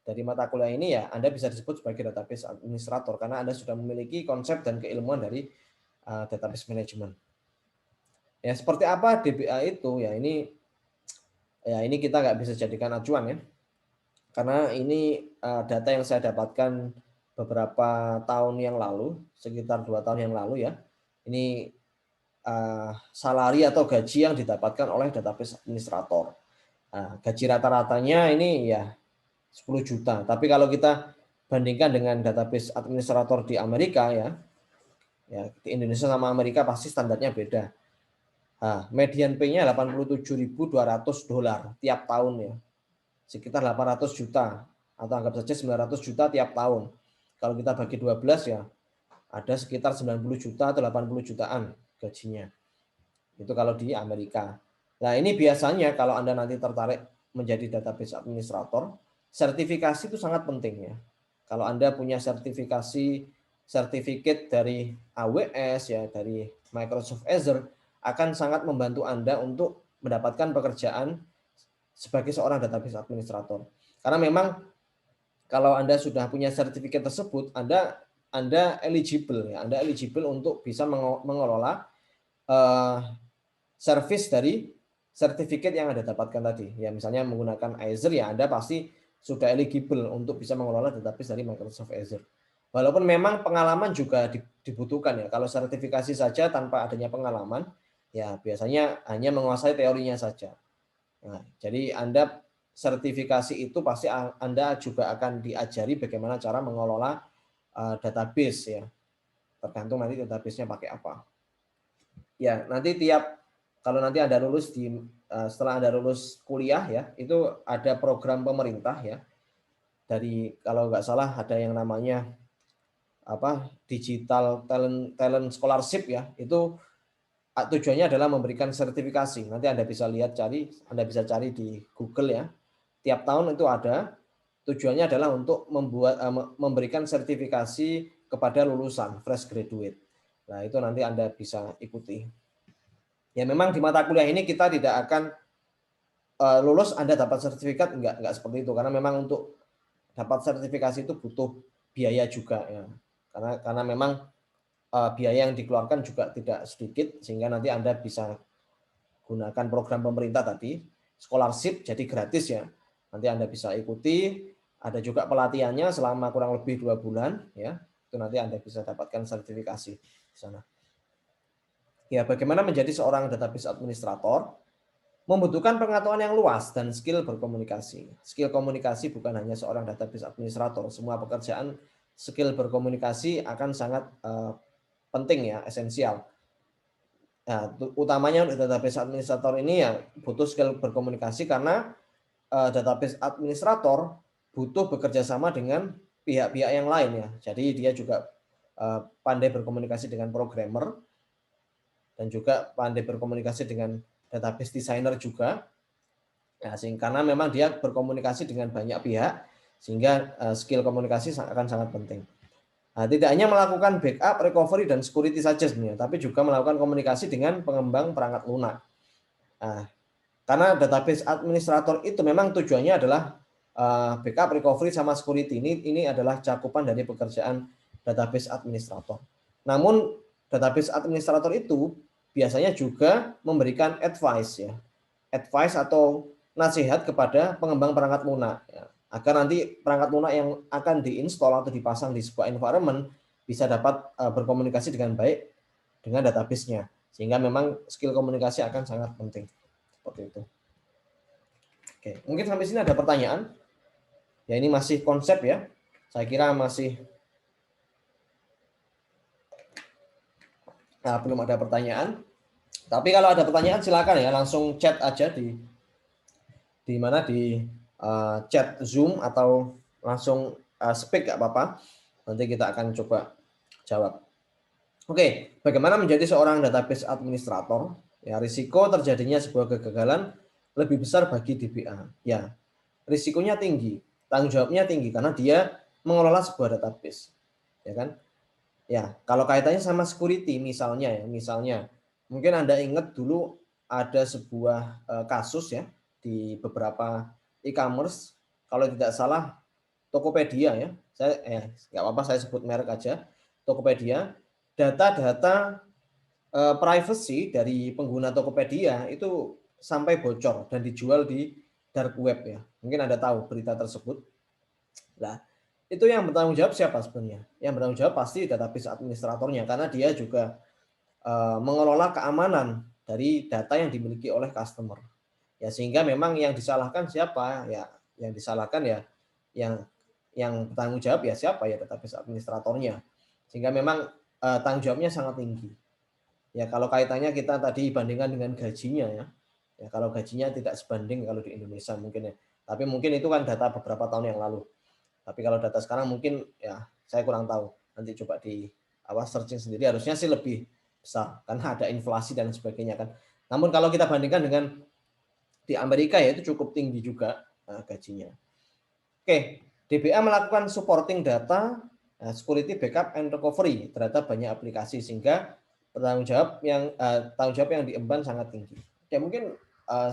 dari mata kuliah ini ya Anda bisa disebut sebagai database administrator karena Anda sudah memiliki konsep dan keilmuan dari database management. Ya, seperti apa DBA itu? Ya ini kita nggak bisa jadikan acuan ya. Karena ini data yang saya dapatkan beberapa tahun yang lalu, sekitar 2 tahun yang lalu ya. Ini salari atau gaji yang didapatkan oleh database administrator. Gaji rata-ratanya ini ya 10 juta. Tapi kalau kita bandingkan dengan database administrator di Amerika ya di Indonesia sama Amerika pasti standarnya beda. Median pay-nya $87.200 tiap tahun ya. Sekitar 800 juta atau anggap saja 900 juta tiap tahun. Kalau kita bagi 12 ya ada sekitar 90 juta atau 80 jutaan gajinya. Itu kalau di Amerika. Nah, ini biasanya kalau Anda nanti tertarik menjadi database administrator, sertifikasi itu sangat penting ya. Kalau Anda punya sertifikat dari AWS ya, dari Microsoft Azure, akan sangat membantu Anda untuk mendapatkan pekerjaan sebagai seorang database administrator. Karena memang kalau Anda sudah punya sertifikat tersebut, Anda eligible ya, Anda eligible untuk bisa mengelola service dari sertifikat yang Anda dapatkan tadi. Ya, misalnya menggunakan Azure ya, Anda pasti sudah eligible untuk bisa mengelola database dari Microsoft Azure. Walaupun memang pengalaman juga dibutuhkan ya. Kalau sertifikasi saja tanpa adanya pengalaman, ya biasanya hanya menguasai teorinya saja. Nah, jadi Anda sertifikasi itu pasti Anda juga akan diajari bagaimana cara mengelola database ya. Tergantung nanti database-nya pakai apa. Ya, nanti kalau nanti Anda lulus setelah Anda lulus kuliah ya, itu ada program pemerintah ya. Kalau nggak salah ada yang namanya Digital Talent Scholarship ya. Itu tujuannya adalah memberikan sertifikasi. Nanti Anda bisa Anda bisa cari di Google ya. Tiap tahun itu ada. Tujuannya adalah untuk memberikan sertifikasi kepada lulusan fresh graduate. Nah, itu nanti Anda bisa ikuti. Ya memang di mata kuliah ini kita tidak akan lulus Anda dapat sertifikat, enggak seperti itu, karena memang untuk dapat sertifikasi itu butuh biaya juga ya. Karena memang biaya yang dikeluarkan juga tidak sedikit, sehingga nanti Anda bisa gunakan program pemerintah tadi, scholarship, jadi gratis ya. Nanti Anda bisa ikuti, ada juga pelatihannya selama kurang lebih 2 bulan ya. Itu nanti Anda bisa dapatkan sertifikasi di sana. Ya, bagaimana menjadi seorang database administrator? Membutuhkan pengetahuan yang luas dan skill berkomunikasi. Skill komunikasi bukan hanya seorang database administrator. Semua pekerjaan skill berkomunikasi akan sangat penting ya, esensial. Nah, utamanya untuk database administrator ini ya butuh skill berkomunikasi karena database administrator butuh bekerja sama dengan pihak-pihak yang lain ya. Jadi dia juga pandai berkomunikasi dengan programmer dan juga pandai berkomunikasi dengan database designer juga. Ya, karena memang dia berkomunikasi dengan banyak pihak, sehingga skill komunikasi akan sangat penting. Nah, tidak hanya melakukan backup, recovery, dan security saja sebenarnya, tapi juga melakukan komunikasi dengan pengembang perangkat lunak. Nah, karena database administrator itu memang tujuannya adalah backup, recovery, sama security. Ini adalah cakupan dari pekerjaan database administrator. Namun, database administrator itu biasanya juga memberikan advice ya. Advice atau nasihat kepada pengembang perangkat lunak ya, agar nanti perangkat lunak yang akan diinstal atau dipasang di sebuah environment bisa dapat berkomunikasi dengan baik dengan database-nya, sehingga memang skill komunikasi akan sangat penting seperti itu. Oke, mungkin sampai sini ada pertanyaan ya. Ini masih konsep ya, saya kira masih belum ada pertanyaan, tapi kalau ada pertanyaan silakan ya, langsung chat aja di mana di chat Zoom atau langsung speak nggak apa-apa. Nanti kita akan coba jawab. Oke, bagaimana menjadi seorang database administrator? Ya, risiko terjadinya sebuah kegagalan lebih besar bagi DBA. Ya, risikonya tinggi, tanggung jawabnya tinggi karena dia mengelola sebuah database. Ya kan? Ya, kalau kaitannya sama security misalnya mungkin Anda ingat dulu ada sebuah kasus ya di beberapa e-commerce, kalau tidak salah Tokopedia ya. Nggak apa-apa saya sebut merek aja. Tokopedia, data-data privacy dari pengguna Tokopedia itu sampai bocor dan dijual di dark web ya. Mungkin Anda tahu berita tersebut. Nah, itu yang bertanggung jawab siapa sebenarnya? Yang bertanggung jawab pasti database administratornya, karena dia juga mengelola keamanan dari data yang dimiliki oleh customer. Ya, sehingga memang yang disalahkan siapa? Ya, yang disalahkan ya yang bertanggung jawab ya siapa? Ya database administratornya. Sehingga memang tanggung jawabnya sangat tinggi. Ya, kalau kaitannya kita tadi bandingkan dengan gajinya ya. Ya, kalau gajinya tidak sebanding kalau di Indonesia mungkin ya. Tapi mungkin itu kan data beberapa tahun yang lalu. Tapi kalau data sekarang mungkin ya saya kurang tahu. Nanti coba searching sendiri, harusnya sih lebih besar karena ada inflasi dan sebagainya kan. Namun kalau kita bandingkan dengan di Amerika ya itu cukup tinggi juga gajinya. Oke, DBA melakukan supporting data, security backup and recovery terhadap banyak aplikasi sehingga tanggung jawab yang diemban sangat tinggi. Ya mungkin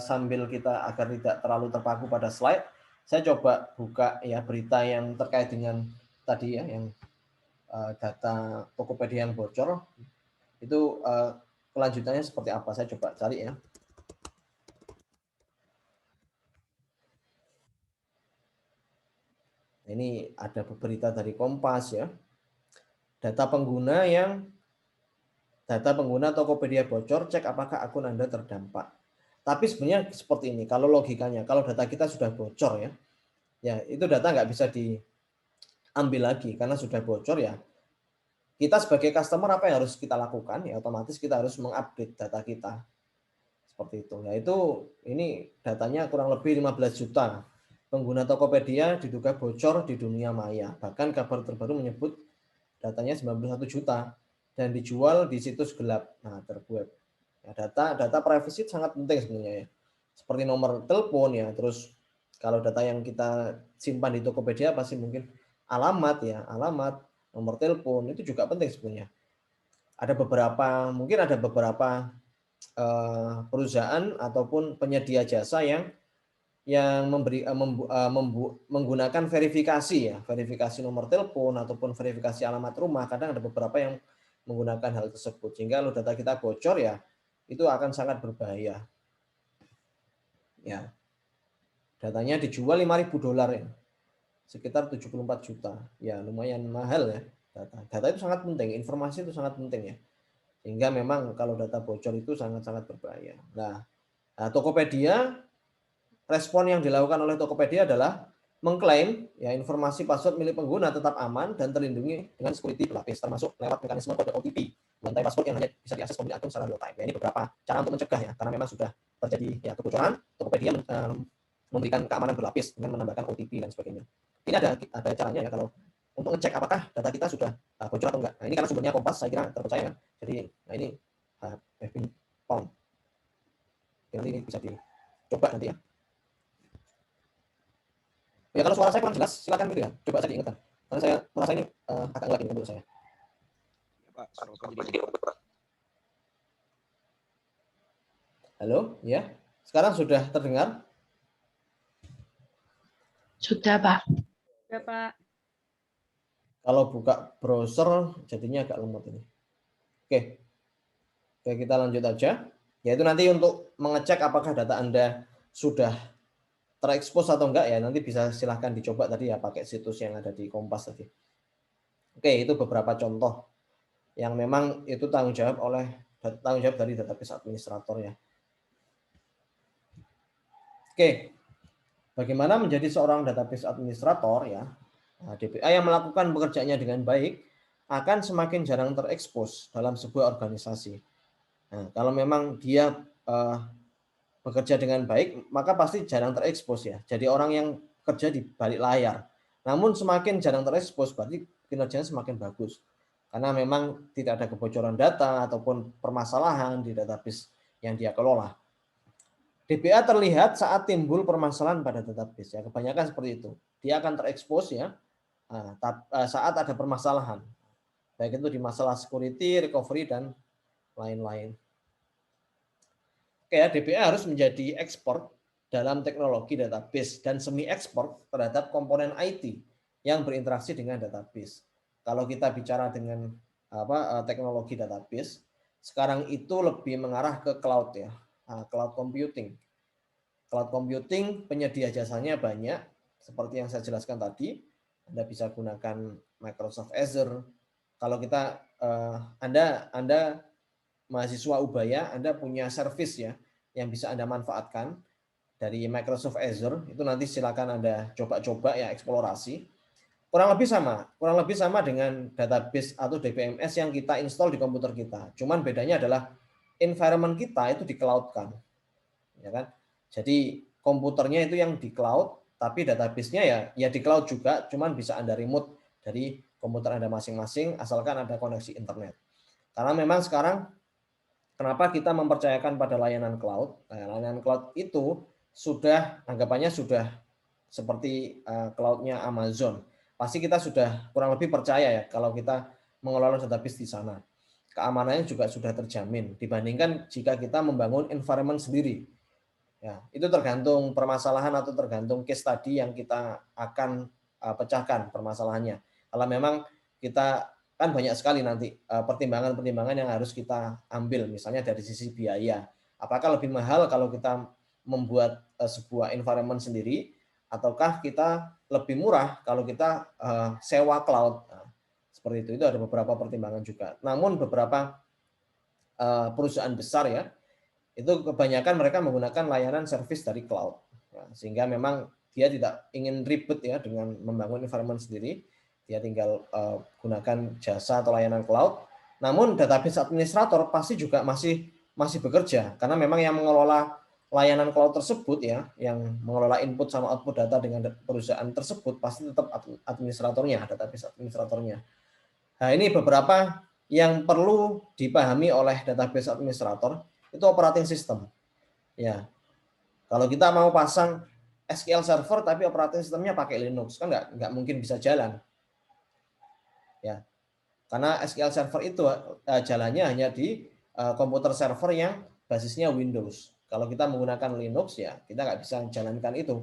sambil kita agar tidak terlalu terpaku pada slide, saya coba buka ya berita yang terkait dengan tadi ya yang data Tokopedia yang bocor itu kelanjutannya seperti apa? Saya coba cari ya. Ini ada berita dari Kompas ya. Data pengguna Tokopedia bocor, cek apakah akun Anda terdampak. Tapi sebenarnya seperti ini, kalau logikanya, kalau data kita sudah bocor ya itu data nggak bisa diambil lagi karena sudah bocor ya. Kita sebagai customer apa yang harus kita lakukan? Ya otomatis kita harus mengupdate data kita. Seperti itu. Yaitu ini datanya kurang lebih 15 juta. Pengguna Tokopedia diduga bocor di dunia maya. Bahkan kabar terbaru menyebut datanya 91 juta dan dijual di situs gelap. Nah, dark web. Ya, data privacy sangat penting sebenarnya ya. Seperti nomor telepon ya, terus kalau data yang kita simpan di Tokopedia pasti mungkin alamat ya, alamat, nomor telepon itu juga penting sebenarnya. Mungkin ada beberapa perusahaan ataupun penyedia jasa yang menggunakan verifikasi ya, verifikasi nomor telepon ataupun verifikasi alamat rumah. Kadang ada beberapa yang menggunakan hal tersebut sehingga kalau data kita bocor ya itu akan sangat berbahaya. Ya. Datanya dijual $5.000 ya. Sekitar 74 juta. Ya, lumayan mahal ya data. Data itu sangat penting, informasi itu sangat penting ya. Sehingga memang kalau data bocor itu sangat-sangat berbahaya. Nah, Tokopedia, respon yang dilakukan oleh Tokopedia adalah mengklaim ya informasi password milik pengguna tetap aman dan terlindungi dengan security berlapis, termasuk lewat mekanisme kode OTP, lantai password yang hanya bisa diakses pemilik akun secara real time. Ya, ini beberapa cara untuk mencegah ya, karena memang sudah terjadi ya kebocoran. Tokopedia memberikan keamanan berlapis dengan menambahkan OTP dan sebagainya. Ini ada caranya ya kalau untuk ngecek apakah data kita sudah bocor atau enggak. Nah, ini karena sumbernya Kompas, saya kira terpercaya. Jadi, nah ini Bevin Pong. Nanti ini bisa dicoba nanti ya. Ya kalau suara saya kurang jelas, silakan gitu ya. Coba saya diingatkan. Karena saya merasa ini agak ngelak ini menurut saya. Pak, jadi Halo, ya. Sekarang sudah terdengar? Sudah, Pak. Ya, Pak. Kalau buka browser jadinya agak lemot ini. Oke. Oke, kita lanjut aja. Yaitu nanti untuk mengecek apakah data Anda sudah terekspos atau enggak ya, nanti bisa silahkan dicoba tadi ya pakai situs yang ada di Kompas tadi. Oke, itu beberapa contoh yang memang itu tanggung jawab dari database administrator ya. Oke, bagaimana menjadi seorang database administrator ya? Nah, DBA yang melakukan pekerjaannya dengan baik akan semakin jarang terekspos dalam sebuah organisasi. Nah, kalau memang dia bekerja dengan baik, maka pasti jarang terekspos ya. Jadi orang yang kerja di balik layar. Namun semakin jarang terekspos berarti kinerjanya semakin bagus. Karena memang tidak ada kebocoran data ataupun permasalahan di database yang dia kelola. DBA terlihat saat timbul permasalahan pada database ya. Kebanyakan seperti itu. Dia akan terekspos ya saat ada permasalahan. Baik itu di masalah security, recovery dan lain-lain. Oke ya, DBA harus menjadi ekspor dalam teknologi database dan semi ekspor terhadap komponen IT yang berinteraksi dengan database. Kalau kita bicara dengan teknologi database, sekarang itu lebih mengarah ke cloud ya, cloud computing. Cloud computing penyedia jasanya banyak, seperti yang saya jelaskan tadi. Anda bisa gunakan Microsoft Azure. Kalau kita Anda mahasiswa Ubaya, Anda punya service ya yang bisa Anda manfaatkan dari Microsoft Azure, itu nanti silakan Anda coba-coba ya eksplorasi. Kurang lebih sama dengan database atau DBMS yang kita install di komputer kita. Cuman bedanya adalah environment kita itu di cloud-kan. Ya kan? Jadi komputernya itu yang di cloud, tapi database-nya ya di cloud juga, cuman bisa Anda remote dari komputer Anda masing-masing asalkan ada koneksi internet. Karena memang sekarang kenapa kita mempercayakan pada layanan cloud? Nah, layanan cloud itu sudah anggapannya sudah seperti cloud-nya Amazon. Pasti kita sudah kurang lebih percaya ya kalau kita mengelola database di sana. Keamanannya juga sudah terjamin dibandingkan jika kita membangun environment sendiri. Ya, itu tergantung permasalahan atau tergantung case study yang kita akan pecahkan permasalahannya. Kalau memang kita kan banyak sekali nanti pertimbangan-pertimbangan yang harus kita ambil, misalnya dari sisi biaya. Apakah lebih mahal kalau kita membuat sebuah environment sendiri, ataukah kita lebih murah kalau kita sewa cloud? Nah, seperti itu ada beberapa pertimbangan juga. Namun beberapa perusahaan besar ya, itu kebanyakan mereka menggunakan layanan service dari cloud. Nah, sehingga memang dia tidak ingin ribet ya dengan membangun environment sendiri, dia tinggal gunakan jasa atau layanan cloud. Namun database administrator pasti juga masih bekerja karena memang yang mengelola layanan cloud tersebut ya, yang mengelola input sama output data dengan perusahaan tersebut pasti tetap administratornya, database administratornya. Nah, ini beberapa yang perlu dipahami oleh database administrator itu operating system. Ya, kalau kita mau pasang SQL Server tapi operating sistemnya pakai Linux kan nggak mungkin bisa jalan. Ya, karena SQL Server itu jalannya hanya di komputer server yang basisnya Windows. Kalau kita menggunakan Linux ya kita nggak bisa jalankan itu.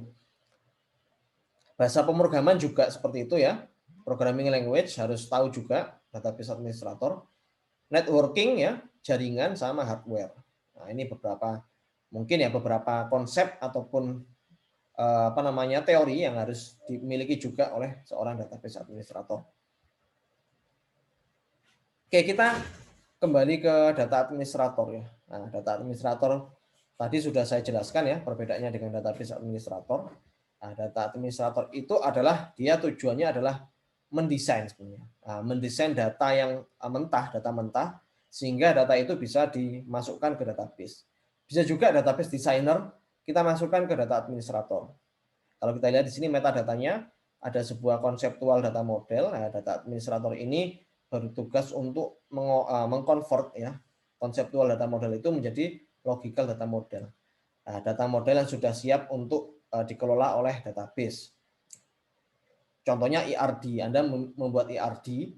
Bahasa pemrograman juga seperti itu ya. Programming language harus tahu juga database administrator. Networking ya, jaringan sama hardware. Nah, ini beberapa konsep ataupun teori yang harus dimiliki juga oleh seorang database administrator. Oke, kita kembali ke data administrator ya. Nah, data administrator tadi sudah saya jelaskan ya perbedaannya dengan database administrator. Nah, data administrator itu adalah dia tujuannya adalah mendesain sebenarnya. Nah, mendesain data yang data mentah sehingga data itu bisa dimasukkan ke database. Bisa juga database designer kita masukkan ke data administrator. Kalau kita lihat di sini metadatanya ada sebuah konseptual data model. Nah, data administrator ini bertugas untuk mengkonvert ya konseptual data model itu menjadi logical data model. Nah, data model yang sudah siap untuk dikelola oleh database. Contohnya ERD, Anda membuat ERD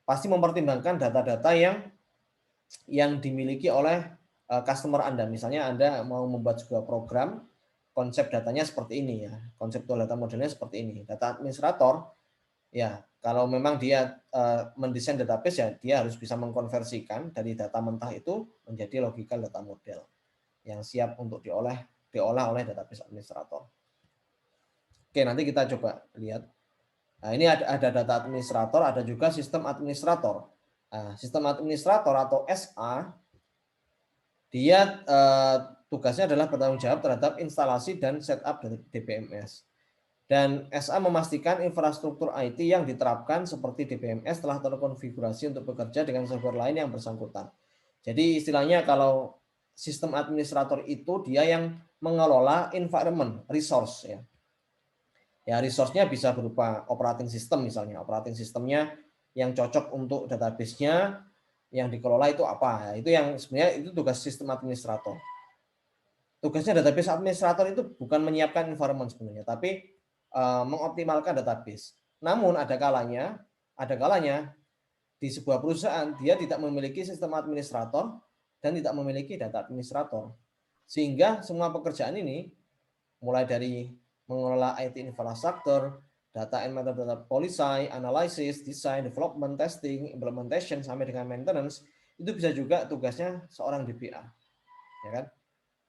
pasti mempertimbangkan data-data yang dimiliki oleh customer Anda. Misalnya Anda mau membuat sebuah program, konsep datanya seperti ini ya, konseptual data modelnya seperti ini. Data administrator, ya kalau memang dia mendesain database ya dia harus bisa mengkonversikan dari data mentah itu menjadi logical data model yang siap untuk diolah oleh database administrator. Oke, nanti kita coba lihat. Nah, ini ada data administrator, ada juga sistem administrator. Nah, sistem administrator atau SA, dia tugasnya adalah bertanggung jawab terhadap instalasi dan setup dari DBMS. Dan SA memastikan infrastruktur IT yang diterapkan seperti DBMS telah terkonfigurasi untuk bekerja dengan server lain yang bersangkutan. Jadi istilahnya kalau sistem administrator itu dia yang mengelola environment, resource ya. Ya, resource-nya bisa berupa operating system misalnya. Operating systemnya yang cocok untuk database-nya yang dikelola itu apa? Ya, itu yang sebenarnya itu tugas sistem administrator. Tugasnya database administrator itu bukan menyiapkan environment sebenarnya, tapi mengoptimalkan database. Namun ada kalanya di sebuah perusahaan dia tidak memiliki sistem administrator dan tidak memiliki data administrator. Sehingga semua pekerjaan ini mulai dari mengelola IT infrastructure, data and metadata policy, analysis, design, development, testing, implementation, sampai dengan maintenance, itu bisa juga tugasnya seorang DBA. Ya kan?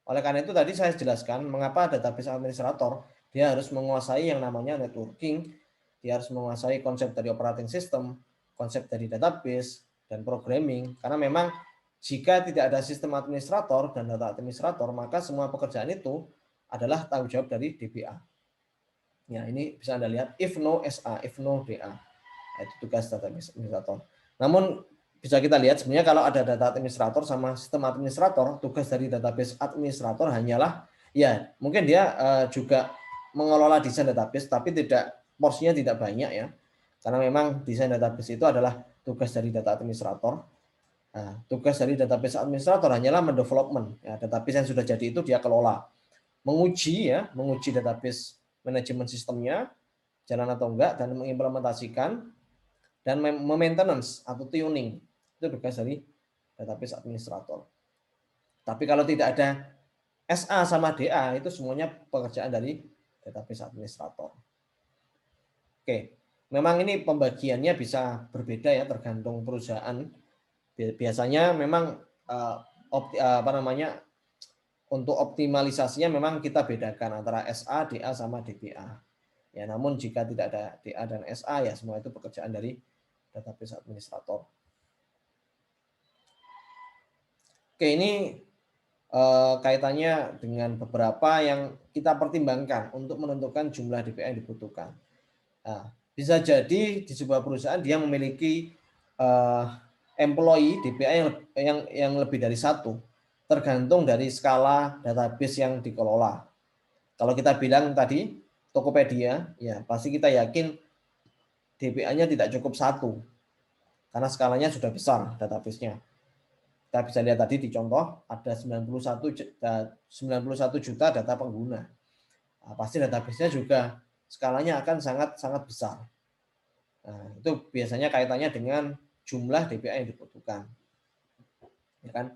Oleh karena itu tadi saya jelaskan mengapa database administrator dia harus menguasai yang namanya networking, dia harus menguasai konsep dari operating system, konsep dari database, dan programming. Karena memang jika tidak ada sistem administrator dan data administrator, maka semua pekerjaan itu adalah tanggung jawab dari DBA. Ya, ini bisa Anda lihat if no SA, if no DA. Itu tugas database administrator. Namun bisa kita lihat sebenarnya kalau ada data administrator sama sistem administrator, tugas dari database administrator hanyalah ya mungkin dia juga mengelola desain database tapi porsinya tidak banyak ya. Karena memang desain database itu adalah tugas dari data administrator. Nah, tugas dari database administrator hanyalah mendevelopment. Ya, database yang sudah jadi itu dia kelola. Menguji database manajemen sistemnya, jalan atau enggak, dan mengimplementasikan, dan maintenance atau tuning. Itu tugas dari database administrator. Tapi kalau tidak ada SA sama DA, itu semuanya pekerjaan dari database administrator. Oke, memang ini pembagiannya bisa berbeda ya tergantung perusahaan. Biasanya memang untuk optimalisasinya memang kita bedakan antara SA, DA sama DBA. Ya, namun jika tidak ada DA dan SA ya semua itu pekerjaan dari database administrator. Oke, ini kaitannya dengan beberapa yang kita pertimbangkan untuk menentukan jumlah DBA yang dibutuhkan. Nah, bisa jadi di sebuah perusahaan dia memiliki employee DBA yang lebih dari satu, tergantung dari skala database yang dikelola. Kalau kita bilang tadi Tokopedia, ya pasti kita yakin DBA-nya tidak cukup satu, karena skalanya sudah besar database-nya. Kita bisa lihat tadi di contoh ada 91 juta data pengguna. Nah, pasti database-nya juga skalanya akan sangat besar. Nah, itu biasanya kaitannya dengan jumlah DBA yang dibutuhkan. Ya kan?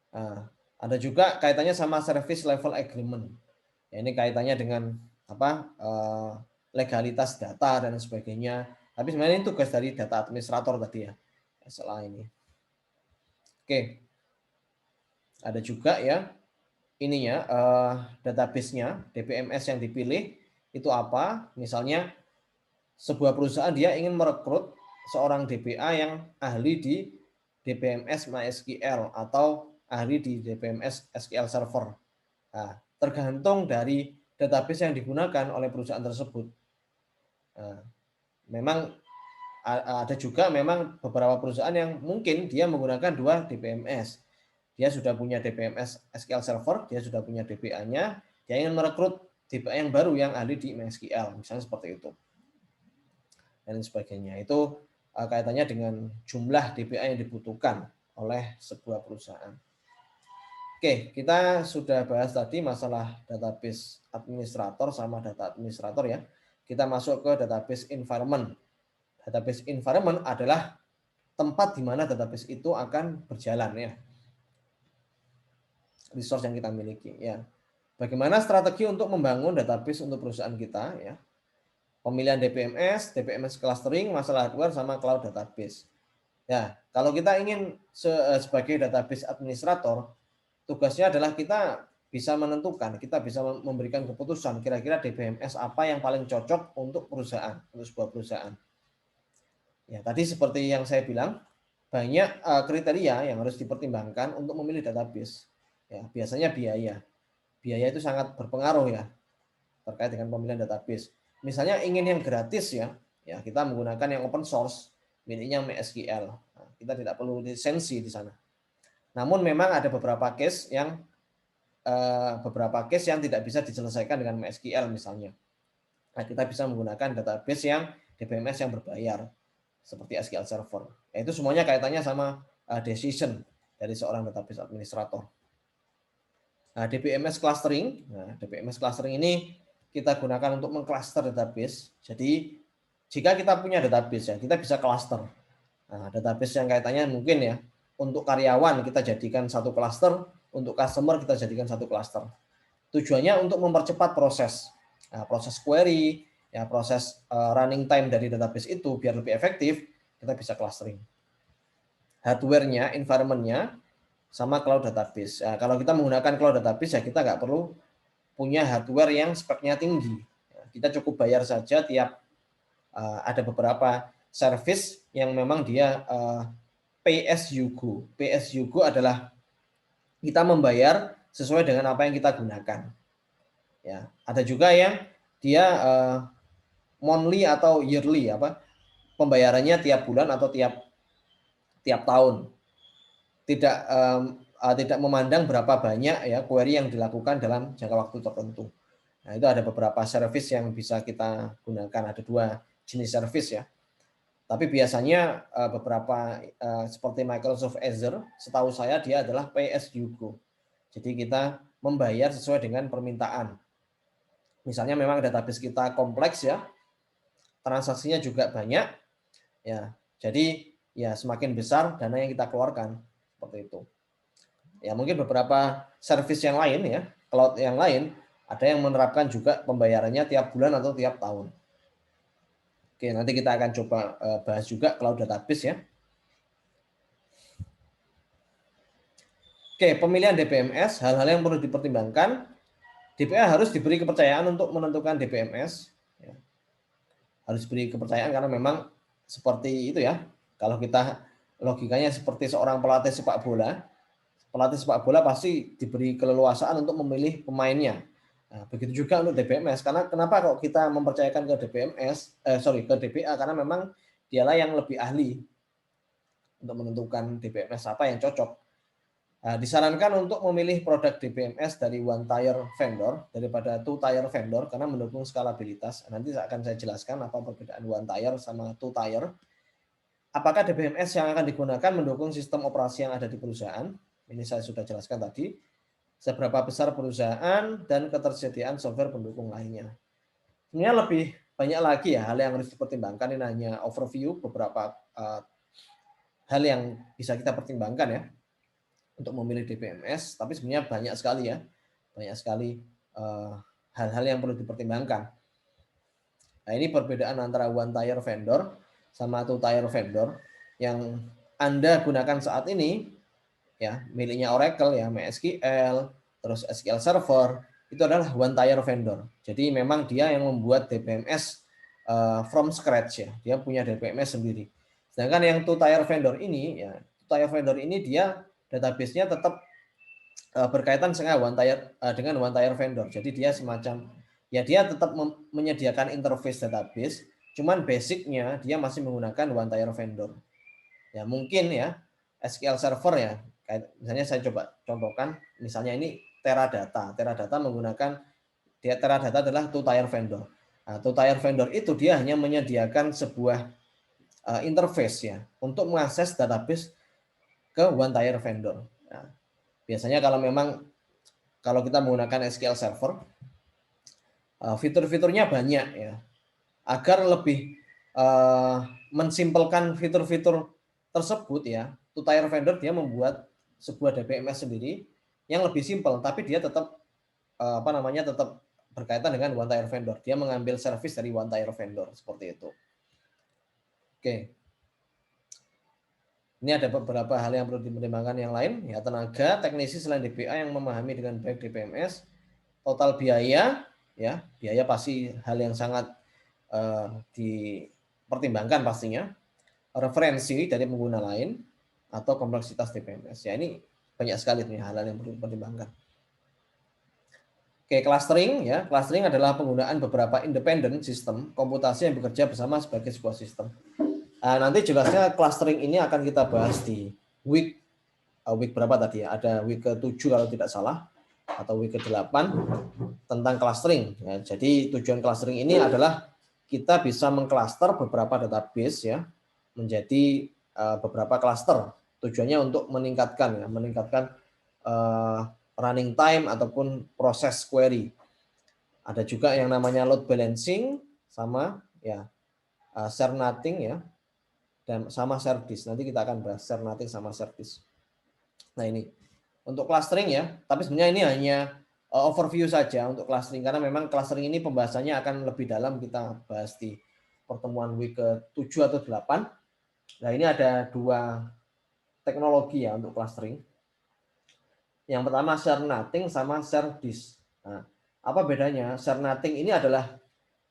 Nah, ada juga kaitannya sama service level agreement. Ya, ini kaitannya dengan legalitas data dan sebagainya. Tapi sebenarnya ini tugas dari data administrator tadi ya. Setelah ini. Oke, ada juga ya ininya database-nya DBMS yang dipilih itu apa? Misalnya sebuah perusahaan dia ingin merekrut seorang DBA yang ahli di DBMS MySQL atau ahli di DBMS SQL Server. Nah, tergantung dari database yang digunakan oleh perusahaan tersebut. Nah, memang ada juga memang beberapa perusahaan yang mungkin dia menggunakan dua DBMS. Dia sudah punya DBMS SQL Server, dia sudah punya DBA-nya, dia ingin merekrut DBA yang baru yang ahli di MySQL, misalnya seperti itu. Dan sebagainya. Itu kaitannya dengan jumlah DBA yang dibutuhkan oleh sebuah perusahaan. Oke, kita sudah bahas tadi masalah database administrator sama data administrator ya. Kita masuk ke database environment. Database environment adalah tempat di mana database itu akan berjalan ya. Resource yang kita miliki ya. Bagaimana strategi untuk membangun database untuk perusahaan kita ya. Pemilihan DBMS clustering, masalah hardware sama cloud database. Ya, kalau kita ingin sebagai database administrator, tugasnya adalah kita bisa menentukan, kita bisa memberikan keputusan kira-kira DBMS apa yang paling cocok untuk perusahaan, untuk sebuah perusahaan. Ya, tadi seperti yang saya bilang, banyak kriteria yang harus dipertimbangkan untuk memilih database. Ya, biasanya biaya. Biaya itu sangat berpengaruh ya terkait dengan pemilihan database. Misalnya ingin yang gratis ya kita menggunakan yang open source, miliknya MySQL. Nah, kita tidak perlu lisensi di sana. Namun memang ada beberapa case yang tidak bisa diselesaikan dengan MySQL misalnya. Nah, kita bisa menggunakan database yang DBMS yang berbayar seperti SQL Server. Ya, itu semuanya kaitannya sama decision dari seorang database administrator. Nah, DBMS clustering. Nah, DBMS clustering ini kita gunakan untuk mengcluster database. Jadi, jika kita punya database ya, kita bisa cluster. Nah, database yang kaitannya mungkin ya, untuk karyawan kita jadikan satu cluster, untuk customer kita jadikan satu cluster. Tujuannya untuk mempercepat proses. Nah, proses query, ya proses running time dari database itu biar lebih efektif, kita bisa clustering. Hardware-nya, environment-nya, sama cloud database. Nah, kalau kita menggunakan cloud database ya kita nggak perlu punya hardware yang speknya tinggi. Kita cukup bayar saja tiap ada beberapa service yang memang dia pay as you go. Pay as you go adalah kita membayar sesuai dengan apa yang kita gunakan. Ya, ada juga yang dia monthly atau yearly pembayarannya tiap bulan atau tiap tahun. Tidak memandang berapa banyak ya query yang dilakukan dalam jangka waktu tertentu. Nah, itu ada beberapa service yang bisa kita gunakan, ada dua jenis service ya. Tapi biasanya beberapa seperti Microsoft Azure, setahu saya dia adalah pay as you go. Jadi kita membayar sesuai dengan permintaan. Misalnya memang database kita kompleks ya, transaksinya juga banyak, ya. Jadi ya semakin besar dana yang kita keluarkan seperti itu. Ya mungkin beberapa service yang lain ya, cloud yang lain ada yang menerapkan juga pembayarannya tiap bulan atau tiap tahun. Oke, nanti kita akan coba bahas juga cloud database ya. Oke, pemilihan DBMS, hal-hal yang perlu dipertimbangkan. DPA harus diberi kepercayaan untuk menentukan DBMS. Ya. Harus diberi kepercayaan karena memang seperti itu ya. Kalau kita logikanya seperti seorang pelatih sepak bola pasti diberi keleluasaan untuk memilih pemainnya. Nah, begitu juga untuk DBMS. Karena kenapa kok kita mempercayakan ke ke DBA karena memang dialah yang lebih ahli untuk menentukan DBMS apa yang cocok. Nah, disarankan untuk memilih produk DBMS dari one tier vendor daripada two tier vendor karena mendukung skalabilitas. Nanti akan saya jelaskan apa perbedaan one tier sama two tier. Apakah DBMS yang akan digunakan mendukung sistem operasi yang ada di perusahaan? Ini saya sudah jelaskan tadi. Seberapa besar perusahaan dan ketersediaan software pendukung lainnya. Sebenarnya lebih banyak lagi ya hal yang harus dipertimbangkan. Ini hanya overview beberapa hal yang bisa kita pertimbangkan ya untuk memilih DBMS. Tapi sebenarnya banyak sekali ya, banyak sekali hal-hal yang perlu dipertimbangkan. Nah ini perbedaan antara one tier vendor sama two tier vendor yang Anda gunakan saat ini. Ya, miliknya Oracle ya, MySQL, terus SQL Server, itu adalah one tier vendor. Jadi memang dia yang membuat DBMS from scratch ya. Dia punya DBMS sendiri. Sedangkan yang two tier vendor ini ya, two tier vendor ini dia database-nya tetap berkaitan dengan one tier vendor. Jadi dia semacam ya dia tetap menyediakan interface database, cuman basicnya dia masih menggunakan one tier vendor. Ya mungkin ya SQL Server ya. Misalnya saya coba contohkan, misalnya ini Teradata. Teradata Teradata adalah two tier vendor. Nah, two tier vendor itu dia hanya menyediakan sebuah interface ya untuk mengakses database ke one tier vendor. Nah, biasanya kalau kita menggunakan SQL Server, fitur-fiturnya banyak ya. Agar lebih mensimpelkan fitur-fitur tersebut ya, two tier vendor dia membuat sebuah DBMS sendiri yang lebih simpel, tapi dia tetap tetap berkaitan dengan one tier vendor. Dia mengambil service dari one tier vendor seperti itu. Oke. Ini ada beberapa hal yang perlu dipertimbangkan yang lain. Ya, tenaga, teknisi selain DBA yang memahami dengan baik DBMS, total biaya, ya biaya pasti hal yang sangat dipertimbangkan pastinya. Referensi dari pengguna lain atau kompleksitas DBMS. Ya ini banyak sekali nih hal-hal yang perlu dipertimbangkan. Oke, clustering ya. Clustering adalah penggunaan beberapa independent sistem komputasi yang bekerja bersama sebagai sebuah sistem. Nah, nanti jelasnya clustering ini akan kita bahas di week berapa tadi ya? Ada week ke-7 kalau tidak salah atau week ke-8 tentang clustering. Ya, jadi tujuan clustering ini adalah kita bisa mengcluster beberapa database ya menjadi beberapa cluster. Tujuannya untuk meningkatkan running time ataupun proses query. Ada juga yang namanya load balancing sama ya share nothing ya dan sama share disk. Nanti kita akan bahas share nothing sama share disk. Nah ini untuk clustering ya, tapi sebenarnya ini hanya overview saja untuk clustering karena memang clustering ini pembahasannya akan lebih dalam kita bahas di pertemuan week ke-7 atau 8. Nah ini ada dua teknologi ya untuk clustering. Yang pertama share nothing sama share disk. Nah, apa bedanya? Share nothing ini adalah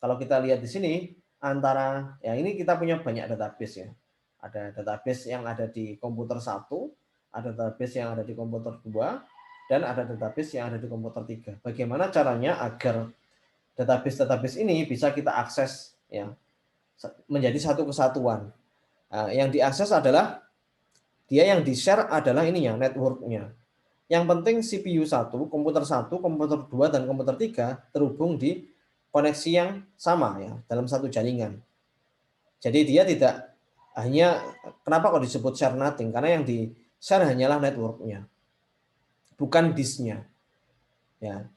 kalau kita lihat di sini antara ya ini kita punya banyak database ya. Ada database yang ada di komputer 1, ada database yang ada di komputer 2, dan ada database yang ada di komputer 3. Bagaimana caranya agar database ini bisa kita akses ya menjadi satu kesatuan. Nah, yang diakses adalah dia yang di-share adalah ininya, network-nya. Yang penting CPU 1, komputer 1, komputer 2, dan komputer 3 terhubung di koneksi yang sama ya dalam satu jaringan. Jadi dia tidak Hanya kenapa kok disebut share nothing? Karena yang di share hanyalah network-nya, bukan disk-nya. Ya,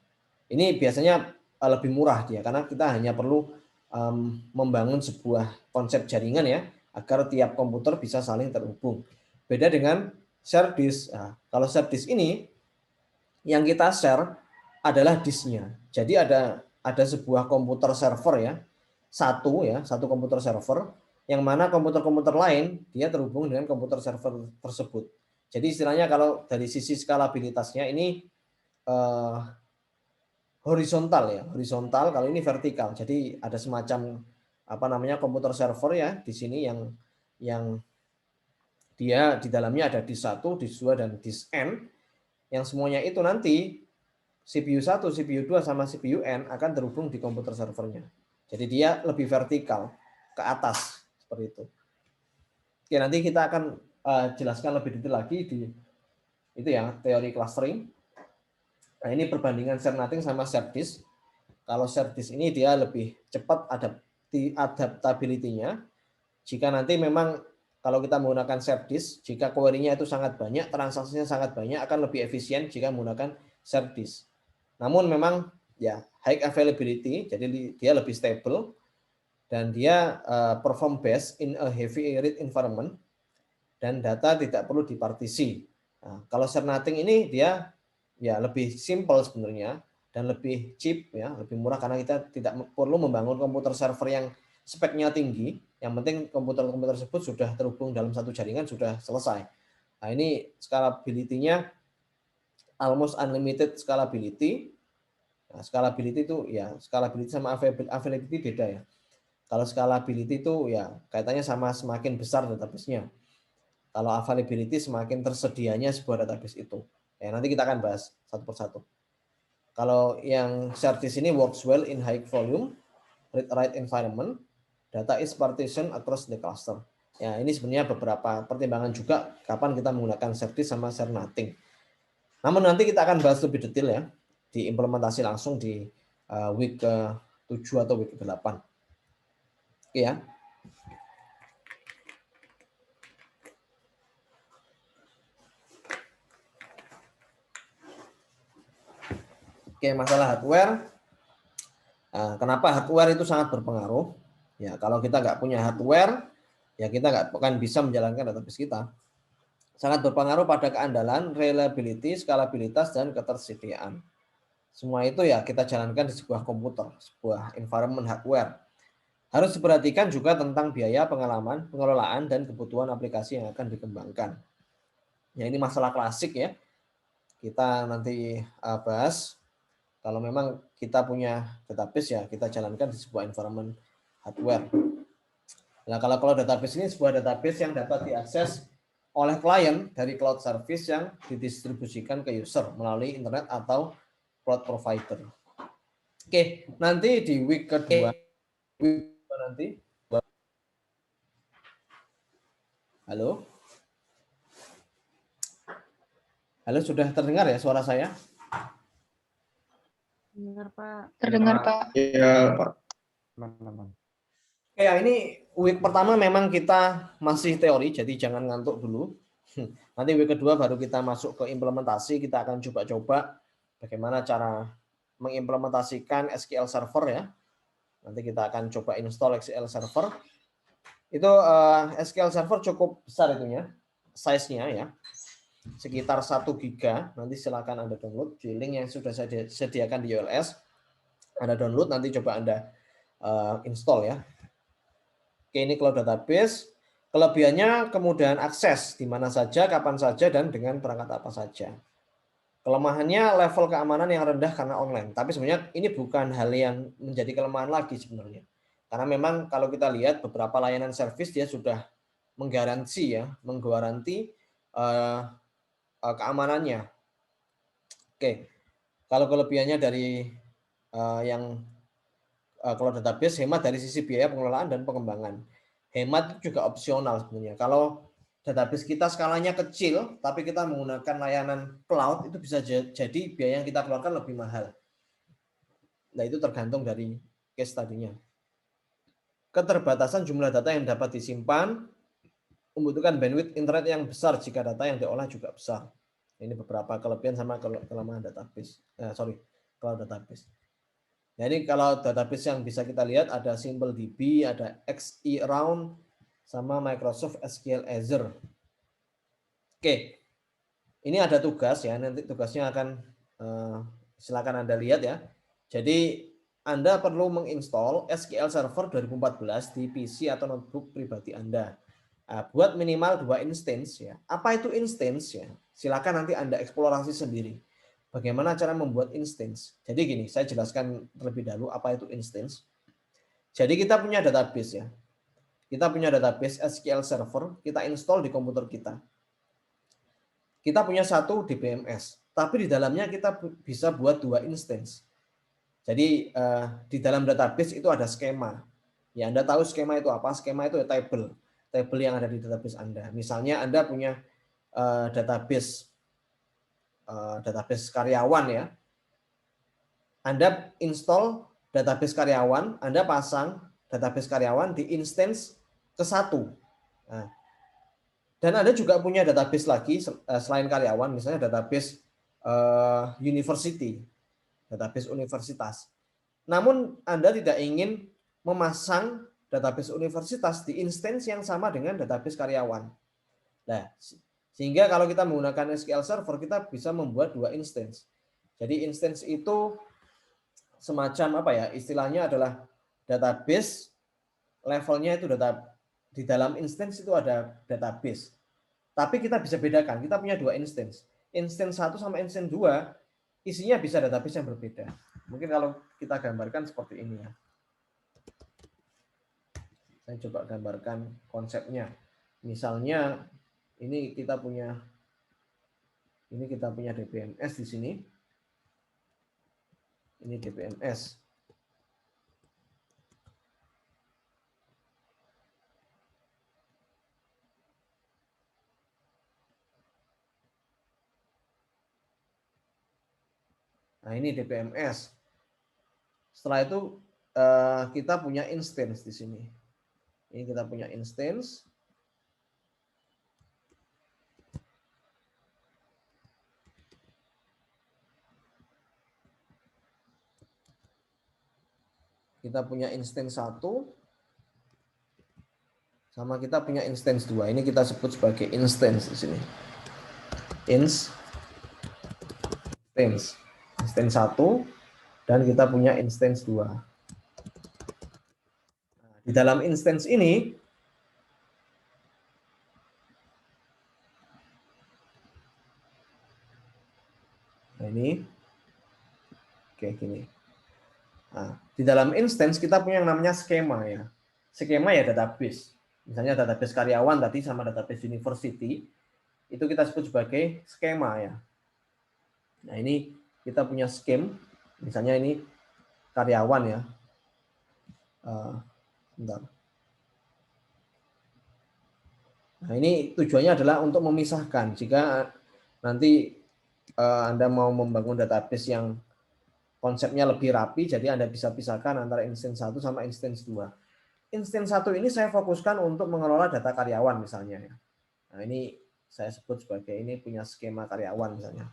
ini biasanya lebih murah dia karena kita hanya perlu membangun sebuah konsep jaringan ya agar tiap komputer bisa saling terhubung. Beda dengan share disk. Nah, kalau share disk ini yang kita share adalah disknya. Jadi ada sebuah komputer server ya, satu komputer server yang mana komputer-komputer lain dia terhubung dengan komputer server tersebut. Jadi istilahnya kalau dari sisi skalabilitasnya ini eh, horizontal ya, horizontal. Kalau ini vertikal. Jadi ada semacam apa namanya komputer server ya di sini yang dia di dalamnya ada disk 1, disk 2 dan disk N yang semuanya itu nanti CPU 1, CPU 2 sama CPU N akan terhubung di komputer servernya. Jadi dia lebih vertikal ke atas seperti itu. Oke, nanti kita akan jelaskan lebih detail lagi di itu ya teori clustering. Nah, ini perbandingan share nothing sama share disk. Kalau share disk ini dia lebih cepat adaptability-nya. Jika nanti memang kalau kita menggunakan share disk, jika query-nya itu sangat banyak, transaksinya sangat banyak, akan lebih efisien jika menggunakan share disk. Namun memang ya high availability, jadi dia lebih stable dan dia perform best in a heavy read environment dan data tidak perlu dipartisi. Nah, kalau share nothing ini dia ya lebih simple sebenarnya dan lebih cheap ya, lebih murah karena kita tidak perlu membangun komputer server yang speknya tinggi. Yang penting komputer-komputer tersebut sudah terhubung dalam satu jaringan sudah selesai. Nah, ini scalability-nya almost unlimited scalability. Nah, scalability itu ya scalability sama availability beda ya. Kalau scalability itu ya kaitannya sama semakin besar database-nya. Kalau availability semakin tersedianya sebuah database itu. Ya, nanti kita akan bahas satu persatu. Kalau yang share disk ini works well in high volume, read-write environment, data is partitioned across the cluster. Ya, ini sebenarnya beberapa pertimbangan juga kapan kita menggunakan share disk sama share nothing. Namun nanti kita akan bahas lebih detail ya, diimplementasi langsung di week ke-7 atau week ke-8. Oke ya. Oke, masalah hardware. Kenapa hardware itu sangat berpengaruh? Ya, kalau kita nggak punya hardware, ya kita nggak akan bisa menjalankan database kita. Sangat berpengaruh pada keandalan, reliability, skalabilitas, dan ketersediaan. Semua itu ya kita jalankan di sebuah komputer, sebuah environment hardware. Harus diperhatikan juga tentang biaya, pengalaman, pengelolaan, dan kebutuhan aplikasi yang akan dikembangkan. Ya, ini masalah klasik ya. Kita nanti bahas. Kalau memang kita punya database ya kita jalankan di sebuah environment hardware. Nah, kalau database ini sebuah database yang dapat diakses oleh klien dari cloud service yang didistribusikan ke user melalui internet atau cloud provider. Oke, nanti di week kedua nanti. Halo? Halo, sudah terdengar ya suara saya? Dengar, Pak. Terdengar, Pak. Iya, Pak. Ya, ini week pertama memang kita masih teori, jadi jangan ngantuk dulu. Nanti week kedua baru kita masuk ke implementasi, kita akan coba-coba bagaimana cara mengimplementasikan SQL Server ya. Nanti kita akan coba install SQL Server. Itu SQL Server cukup besar itunya, size-nya ya. Sekitar 1 giga, nanti silakan Anda download di link yang sudah saya sediakan di ULS. Anda download, nanti coba Anda install ya. Oke, ini cloud database. Kelebihannya kemudahan akses di mana saja, kapan saja, dan dengan perangkat apa saja. Kelemahannya level keamanan yang rendah karena online. Tapi sebenarnya ini bukan hal yang menjadi kelemahan lagi sebenarnya. Karena memang kalau kita lihat beberapa layanan service dia sudah menggaransi keamanannya. Oke, kalau kelebihannya dari yang cloud database hemat dari sisi biaya pengelolaan dan pengembangan. Hemat itu juga opsional sebenarnya. Kalau database kita skalanya kecil, tapi kita menggunakan layanan cloud, itu bisa jadi biaya yang kita keluarkan lebih mahal. Nah, itu tergantung dari case tadinya. Keterbatasan jumlah data yang dapat disimpan, membutuhkan bandwidth internet yang besar jika data yang diolah juga besar. Ini beberapa kelebihan sama kelemahan database. Cloud database. Nah, ini kalau database yang bisa kita lihat ada SimpleDB, ada XE-Round, sama Microsoft SQL Azure. Oke, ini ada tugas ya. Nanti tugasnya akan silakan Anda lihat ya. Jadi Anda perlu menginstal SQL Server 2014 di PC atau notebook pribadi Anda. Buat minimal 2 instance ya. Apa itu instance ya? Silakan nanti Anda eksplorasi sendiri. Bagaimana cara membuat instance? Jadi gini, saya jelaskan terlebih dahulu apa itu instance. Jadi kita punya database ya. Kita punya database SQL Server, kita install di komputer kita. Kita punya satu DBMS, tapi di dalamnya kita bisa buat 2 instance. Jadi di dalam database itu ada skema. Ya, Anda tahu skema itu apa? Skema itu ya table yang ada di database Anda. Misalnya Anda punya database karyawan ya. Anda install database karyawan, Anda pasang database karyawan di instance ke-1. Nah, dan Anda juga punya database lagi selain karyawan, misalnya database university, database universitas. Namun Anda tidak ingin memasang database universitas di instance yang sama dengan database karyawan. Nah, sehingga kalau kita menggunakan SQL Server, kita bisa membuat 2 instance. Jadi instance itu semacam apa ya? Istilahnya adalah database levelnya itu di dalam instance itu ada database. Tapi kita bisa bedakan, kita punya 2 instance. Instance 1 sama instance 2 isinya bisa database yang berbeda. Mungkin kalau kita gambarkan seperti ini ya. Saya coba gambarkan konsepnya. Misalnya ini kita punya DBMS di sini. Ini DBMS. Nah, ini DBMS. Setelah itu kita punya instance di sini. Ini kita punya instance. Kita punya instance 1 sama kita punya instance 2. Ini kita sebut sebagai instance di sini. Instance 1 dan kita punya instance 2. Di dalam instance ini ini oke gini. Nah, di dalam instance kita punya yang namanya skema ya. Skema ya database. Misalnya database karyawan tadi sama database university itu kita sebut sebagai skema ya. Nah, ini kita punya scheme. Misalnya ini karyawan ya. Bentar. Nah, ini tujuannya adalah untuk memisahkan. Jika nanti Anda mau membangun database yang konsepnya lebih rapi, jadi Anda bisa pisahkan antara instance 1 sama instance 2. Instance 1 ini saya fokuskan untuk mengelola data karyawan misalnya. Nah, ini saya sebut sebagai ini punya skema karyawan misalnya.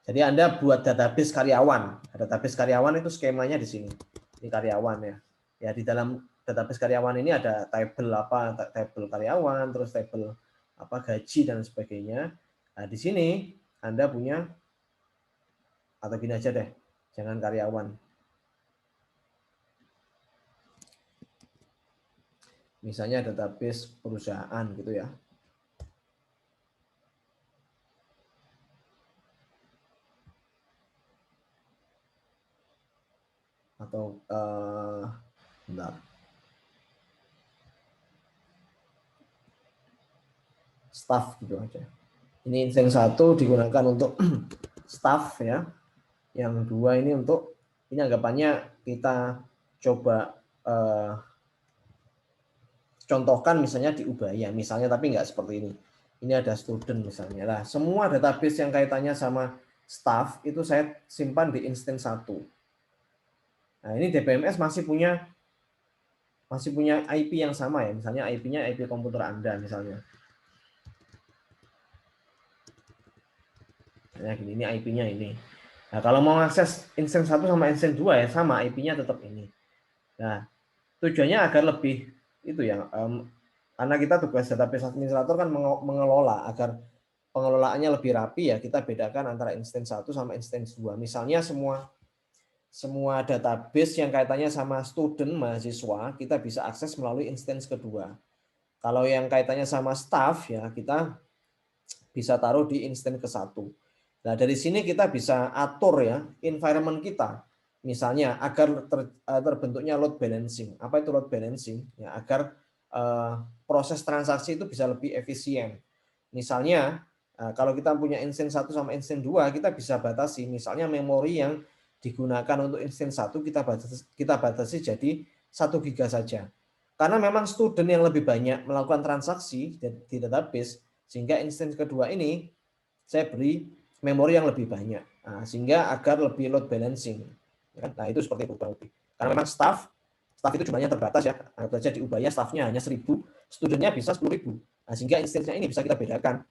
Jadi Anda buat database karyawan. Database karyawan itu skemanya di sini. Ini karyawan ya. Ya di dalam database karyawan ini ada table karyawan, terus table gaji dan sebagainya. Nah, di sini Anda punya atau gini aja deh. Jangan karyawan. Misalnya database perusahaan gitu ya. Atau bentar. Staff gitu aja. Ini instance 1 digunakan untuk staff ya. Yang 2 ini untuk ini anggapannya kita coba contohkan misalnya di Ubaya misalnya, tapi nggak seperti ini. Ini ada student misalnya. Nah, semua database yang kaitannya sama staff itu saya simpan di instance 1. Nah, ini DBMS masih punya masih punya IP yang sama ya, misalnya IP-nya IP komputer Anda misalnya. Nah, gini, ini IP-nya ini. Nah, kalau mau akses instance 1 sama instance 2 ya sama, IP-nya tetap ini. Nah, tujuannya agar lebih itu ya, karena kita tugas database administrator kan mengelola, agar pengelolaannya lebih rapi ya, kita bedakan antara instance 1 sama instance 2. Misalnya semua database yang kaitannya sama student mahasiswa kita bisa akses melalui instance kedua. Kalau yang kaitannya sama staff ya kita bisa taruh di instance ke-1. Nah, dari sini kita bisa atur ya environment kita. Misalnya agar terbentuknya load balancing. Apa itu load balancing? Ya, agar proses transaksi itu bisa lebih efisien. Misalnya kalau kita punya instance 1 sama instance 2, kita bisa batasi. Misalnya memori yang digunakan untuk instance 1 kita batasi jadi 1 giga saja. Karena memang student yang lebih banyak melakukan transaksi di database, sehingga instance kedua ini saya beri memori yang lebih banyak. Nah, sehingga agar lebih load balancing. Nah, itu seperti itu kurang lebih. Karena memang staff itu jumlahnya terbatas ya. Anggap saja di Ubaya staffnya hanya 1000, studentnya bisa 10.000. Nah, sehingga instance-nya ini bisa kita bedakan.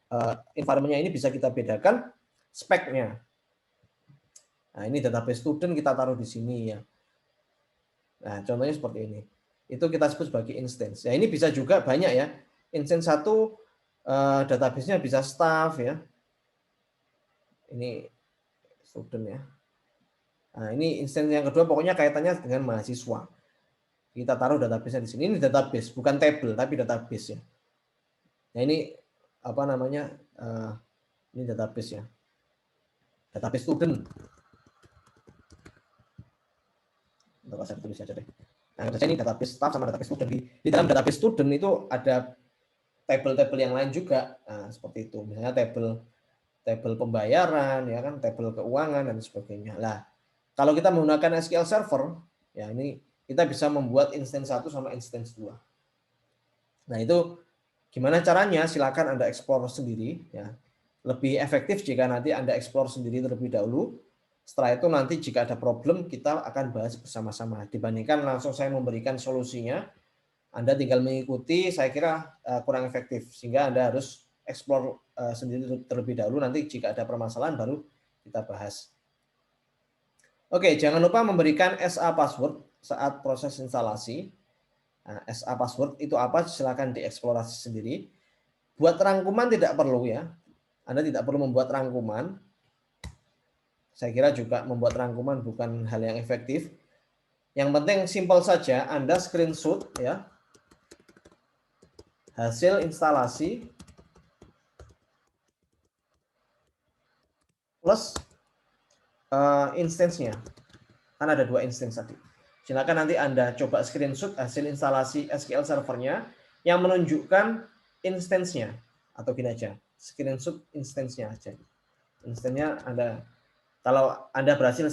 Environment-nya ini bisa kita bedakan spek-nya. Nah, ini database student kita taruh di sini ya. Nah, contohnya seperti ini. Itu kita sebut sebagai instance. Ya, ini bisa juga banyak ya. Instance 1 database-nya bisa staff ya. Ini student ya. Nah, ini instance yang kedua pokoknya kaitannya dengan mahasiswa. Kita taruh database-nya di sini. Ini database, bukan table tapi database ya. Nah, ini apa namanya? Ini database ya. Database student. Untuk saya tulis aja deh. Nah, ini database staff sama database student. Di dalam database student itu ada tabel-tabel yang lain juga. Nah, seperti itu. Misalnya tabel pembayaran, ya kan, tabel keuangan dan sebagainya. Lah, kalau kita menggunakan SQL Server, ya ini kita bisa membuat instance 1 sama instance 2. Nah, itu gimana caranya? Silakan Anda explore sendiri ya. Lebih efektif jika nanti Anda explore sendiri terlebih dahulu. Setelah itu nanti jika ada problem kita akan bahas bersama-sama. Dibandingkan langsung saya memberikan solusinya, Anda tinggal mengikuti, saya kira kurang efektif. Sehingga Anda harus explore sendiri terlebih dahulu. Nanti jika ada permasalahan baru kita bahas. Oke, jangan lupa memberikan SA password saat proses instalasi. Nah, SA password itu apa? Silakan dieksplorasi sendiri. Buat rangkuman tidak perlu ya. Anda tidak perlu membuat rangkuman. Saya kira juga membuat rangkuman bukan hal yang efektif. Yang penting simpel saja, Anda screenshot ya hasil instalasi plus instance-nya. Kan ada 2 instance tadi. Silakan nanti Anda coba screenshot hasil instalasi SQL Server-nya yang menunjukkan instance-nya. Atau gini aja, screenshot instance-nya aja. Instance-nya Anda, kalau Anda berhasil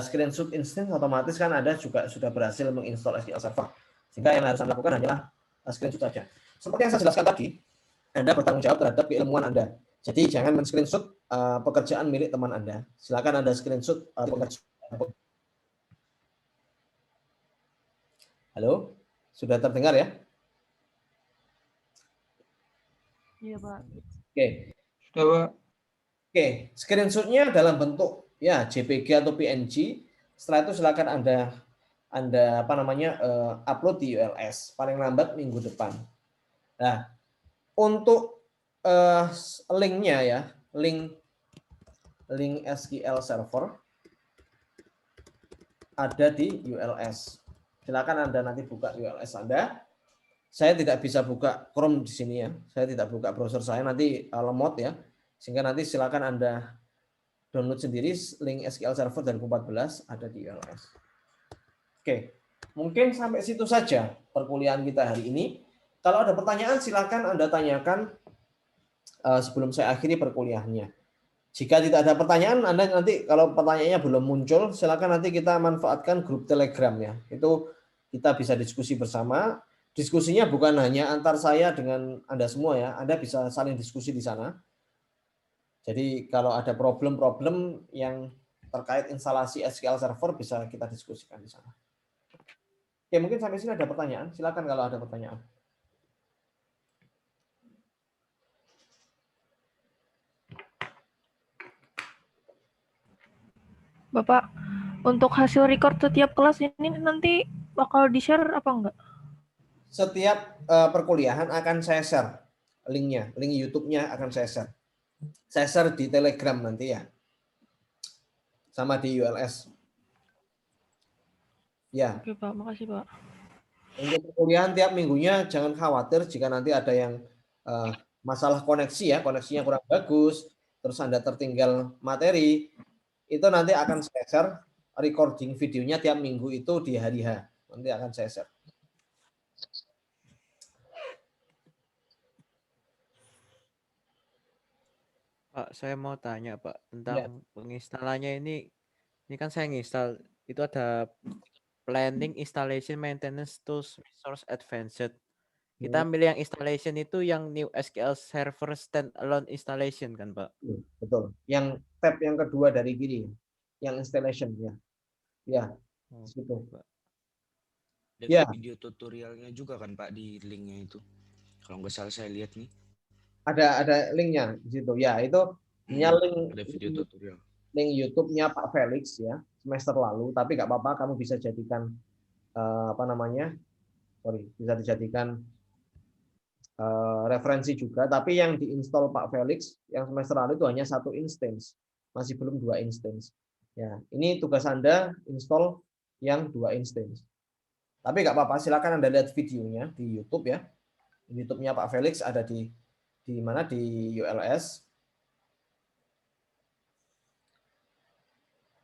screenshot instance, otomatis kan Anda juga sudah berhasil menginstall SQL Server. Sehingga yang harus Anda lakukan hanyalah screenshot saja. Seperti yang saya jelaskan tadi, Anda bertanggung jawab terhadap keilmuan Anda. Jadi jangan men-screenshot pekerjaan milik teman Anda. Silakan Anda screenshot pekerjaan. Halo, sudah terdengar ya? Iya, Pak. Oke. Sudah, Pak. Oke, screenshot-nya dalam bentuk ya JPG atau PNG. Setelah itu silakan Anda apa namanya upload di ULS paling lambat minggu depan. Nah, untuk linknya ya, link SQL Server ada di ULS. Silakan Anda nanti buka ULS Anda. Saya tidak bisa buka Chrome di sini ya. Saya tidak buka browser saya, nanti lemot ya. Sehingga nanti silakan Anda download sendiri link SQL Server 2014 ada di ULS. Oke, mungkin sampai situ saja perkuliahan kita hari ini. Kalau ada pertanyaan silakan Anda tanyakan sebelum saya akhiri perkuliahannya. Jika tidak ada pertanyaan, Anda nanti kalau pertanyaannya belum muncul, silakan nanti kita manfaatkan grup Telegram ya. Itu kita bisa diskusi bersama. Diskusinya bukan hanya antar saya dengan Anda semua ya. Anda bisa saling diskusi di sana. Jadi kalau ada problem-problem yang terkait instalasi SQL Server bisa kita diskusikan di sana. Oke, mungkin sampai sini ada pertanyaan. Silakan kalau ada pertanyaan. Bapak, untuk hasil record setiap kelas ini nanti bakal di-share apa enggak? Setiap perkuliahan akan saya share linknya, link YouTube-nya akan saya share. Saya share di Telegram nanti ya, sama di ULS. Ya. Oke Pak, makasih Pak. Untuk perkuliahan tiap minggunya jangan khawatir jika nanti ada yang masalah koneksi ya, koneksinya kurang bagus, terus Anda tertinggal materi, itu nanti akan saya share recording videonya tiap minggu itu di hari H. Nanti akan saya share. Pak, saya mau tanya Pak Ya. tentang penginstalannya ini kan saya nginstal itu ada planning, installation, maintenance, tools, resource, advanced. Kita ambil yang installation itu yang new SQL Server standalone installation kan Pak? Betul. Yang tab yang kedua dari gini, yang installation ya. Ya, Oh, situ. Pak. Ada Ya. video tutorialnya juga kan Pak di linknya itu. Kalau nggak salah saya lihat nih. Ada linknya di situ. Ya, itu link Ada video tutorial. Link YouTube-nya Pak Felix ya, semester lalu, tapi nggak apa-apa, kamu bisa jadikan bisa dijadikan referensi juga, tapi yang diinstal Pak Felix yang semester lalu itu hanya 1 instance, masih belum 2 instance. Ya, ini tugas Anda install yang 2 instance. Tapi nggak apa-apa, silakan Anda lihat videonya di YouTube ya. YouTube-nya Pak Felix ada di mana di ULS.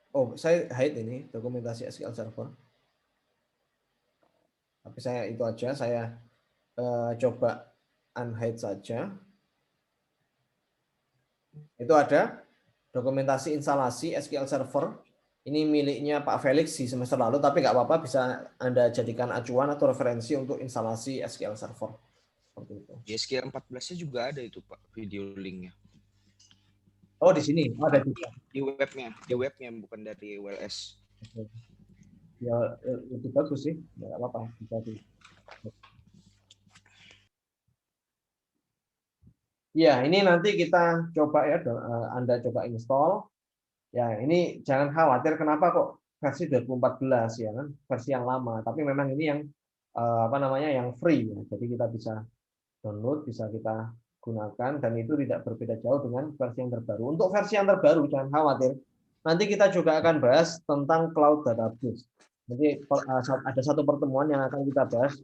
Oh, saya hide ini dokumentasi SQL Server. Tapi saya itu aja, saya coba unhide saja. Itu ada dokumentasi instalasi SQL Server. Ini miliknya Pak Felix di semester lalu, tapi nggak apa-apa, bisa Anda jadikan acuan atau referensi untuk instalasi SQL Server. Seperti itu. Di SQL 14-nya juga ada itu Pak, video linknya. Oh, di sini ada juga. Di webnya bukan dari ULS. Ya, lebih bagus sih, nggak apa-apa. Bisa di. Ya, ini nanti kita coba ya, Anda coba install. Ya, ini jangan khawatir kenapa kok versi 2014 ya kan, versi yang lama. Tapi memang ini yang yang free ya. Jadi kita bisa download, bisa kita gunakan, dan itu tidak berbeda jauh dengan versi yang terbaru. Untuk versi yang terbaru jangan khawatir. Nanti kita juga akan bahas tentang cloud database. Jadi ada satu pertemuan yang akan kita bahas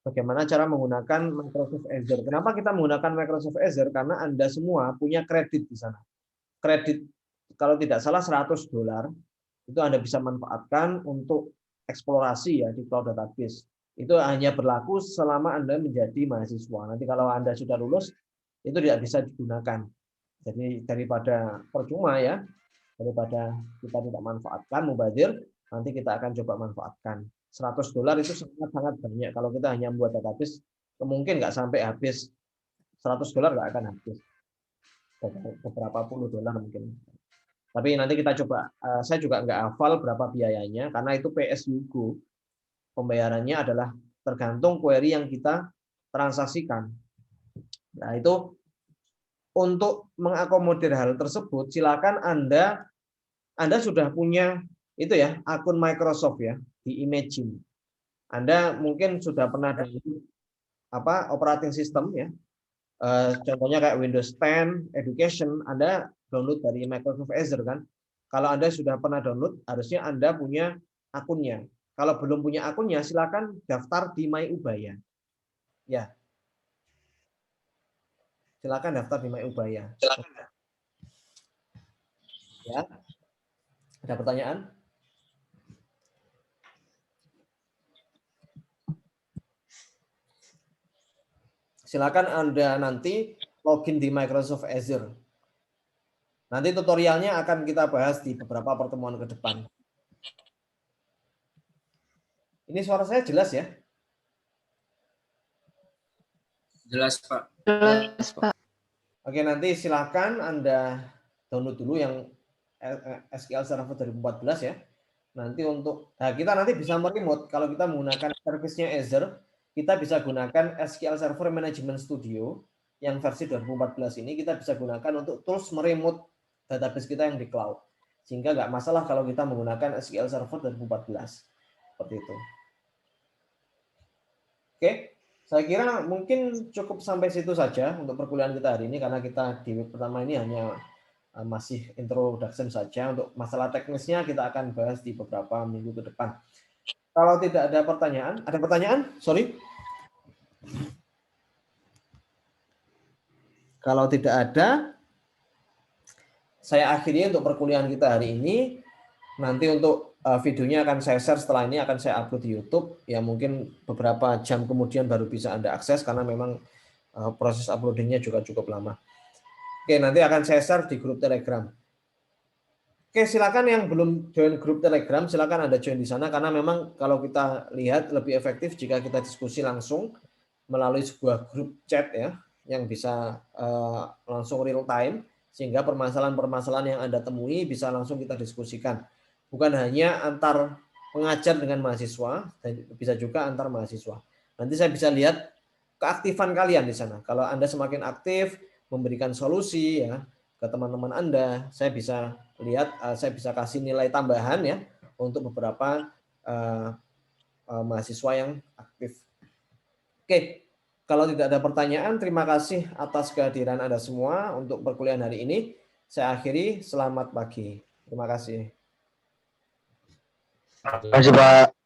bagaimana cara menggunakan Microsoft Azure. Kenapa kita menggunakan Microsoft Azure? Karena Anda semua punya kredit di sana. Kredit kalau tidak salah $100 itu Anda bisa manfaatkan untuk eksplorasi ya di cloud database. Itu hanya berlaku selama Anda menjadi mahasiswa. Nanti kalau Anda sudah lulus, itu tidak bisa digunakan. Jadi daripada percuma ya, daripada kita tidak manfaatkan, mubazir, nanti kita akan coba manfaatkan. $100 itu sangat-sangat banyak. Kalau kita hanya membuat database, mungkin nggak sampai habis. $100 nggak akan habis. Beberapa puluh dolar mungkin. Tapi nanti kita coba, saya juga nggak hafal berapa biayanya, karena itu PSU-Go. Pembayarannya adalah tergantung query yang kita transaksikan. Nah, itu untuk mengakomodir hal tersebut, silakan Anda sudah punya itu ya, akun Microsoft ya, di Imagine. Anda mungkin sudah pernah download operating system ya. Contohnya kayak Windows 10 Education, Anda download dari Microsoft Azure kan. Kalau Anda sudah pernah download, harusnya Anda punya akunnya. Kalau belum punya akunnya, silakan daftar di MyUbaya. Ya. Silakan daftar di MyUbaya. Ya. Ada pertanyaan? Silakan Anda nanti login di Microsoft Azure. Nanti tutorialnya akan kita bahas di beberapa pertemuan ke depan. Ini suara saya jelas ya? Jelas Pak. Jelas Pak. Oke, nanti silakan Anda download dulu yang SQL Server 2014 ya. nanti kita nanti bisa meremote. Kalau kita menggunakan service-nya Azure, kita bisa gunakan SQL Server Management Studio yang versi 2014 ini kita bisa gunakan untuk tools meremote database kita yang di cloud. Sehingga nggak masalah kalau kita menggunakan SQL Server 2014. Seperti itu. Oke, saya kira mungkin cukup sampai situ saja untuk perkuliahan kita hari ini karena kita di week pertama ini hanya masih introduction saja. Untuk masalah teknisnya kita akan bahas di beberapa minggu ke depan. Kalau tidak ada pertanyaan, ada pertanyaan? Sorry. Kalau tidak ada, saya akhiri untuk perkuliahan kita hari ini. Nanti untuk videonya akan saya share setelah ini, akan saya upload di YouTube. Ya mungkin beberapa jam kemudian baru bisa Anda akses karena memang proses uploadingnya juga cukup lama. Oke, nanti akan saya share di grup Telegram. Oke, silakan yang belum join grup Telegram, silakan Anda join di sana karena memang kalau kita lihat lebih efektif jika kita diskusi langsung melalui sebuah grup chat ya, yang bisa langsung real time sehingga permasalahan-permasalahan yang Anda temui bisa langsung kita diskusikan. Bukan hanya antar pengajar dengan mahasiswa, dan bisa juga antar mahasiswa. Nanti saya bisa lihat keaktifan kalian di sana. Kalau Anda semakin aktif memberikan solusi ya ke teman-teman Anda, saya bisa lihat, saya bisa kasih nilai tambahan ya untuk beberapa mahasiswa yang aktif. Oke, kalau tidak ada pertanyaan, terima kasih atas kehadiran Anda semua untuk perkuliahan hari ini. Saya akhiri, selamat pagi. Terima kasih. Terima kasih, Pak.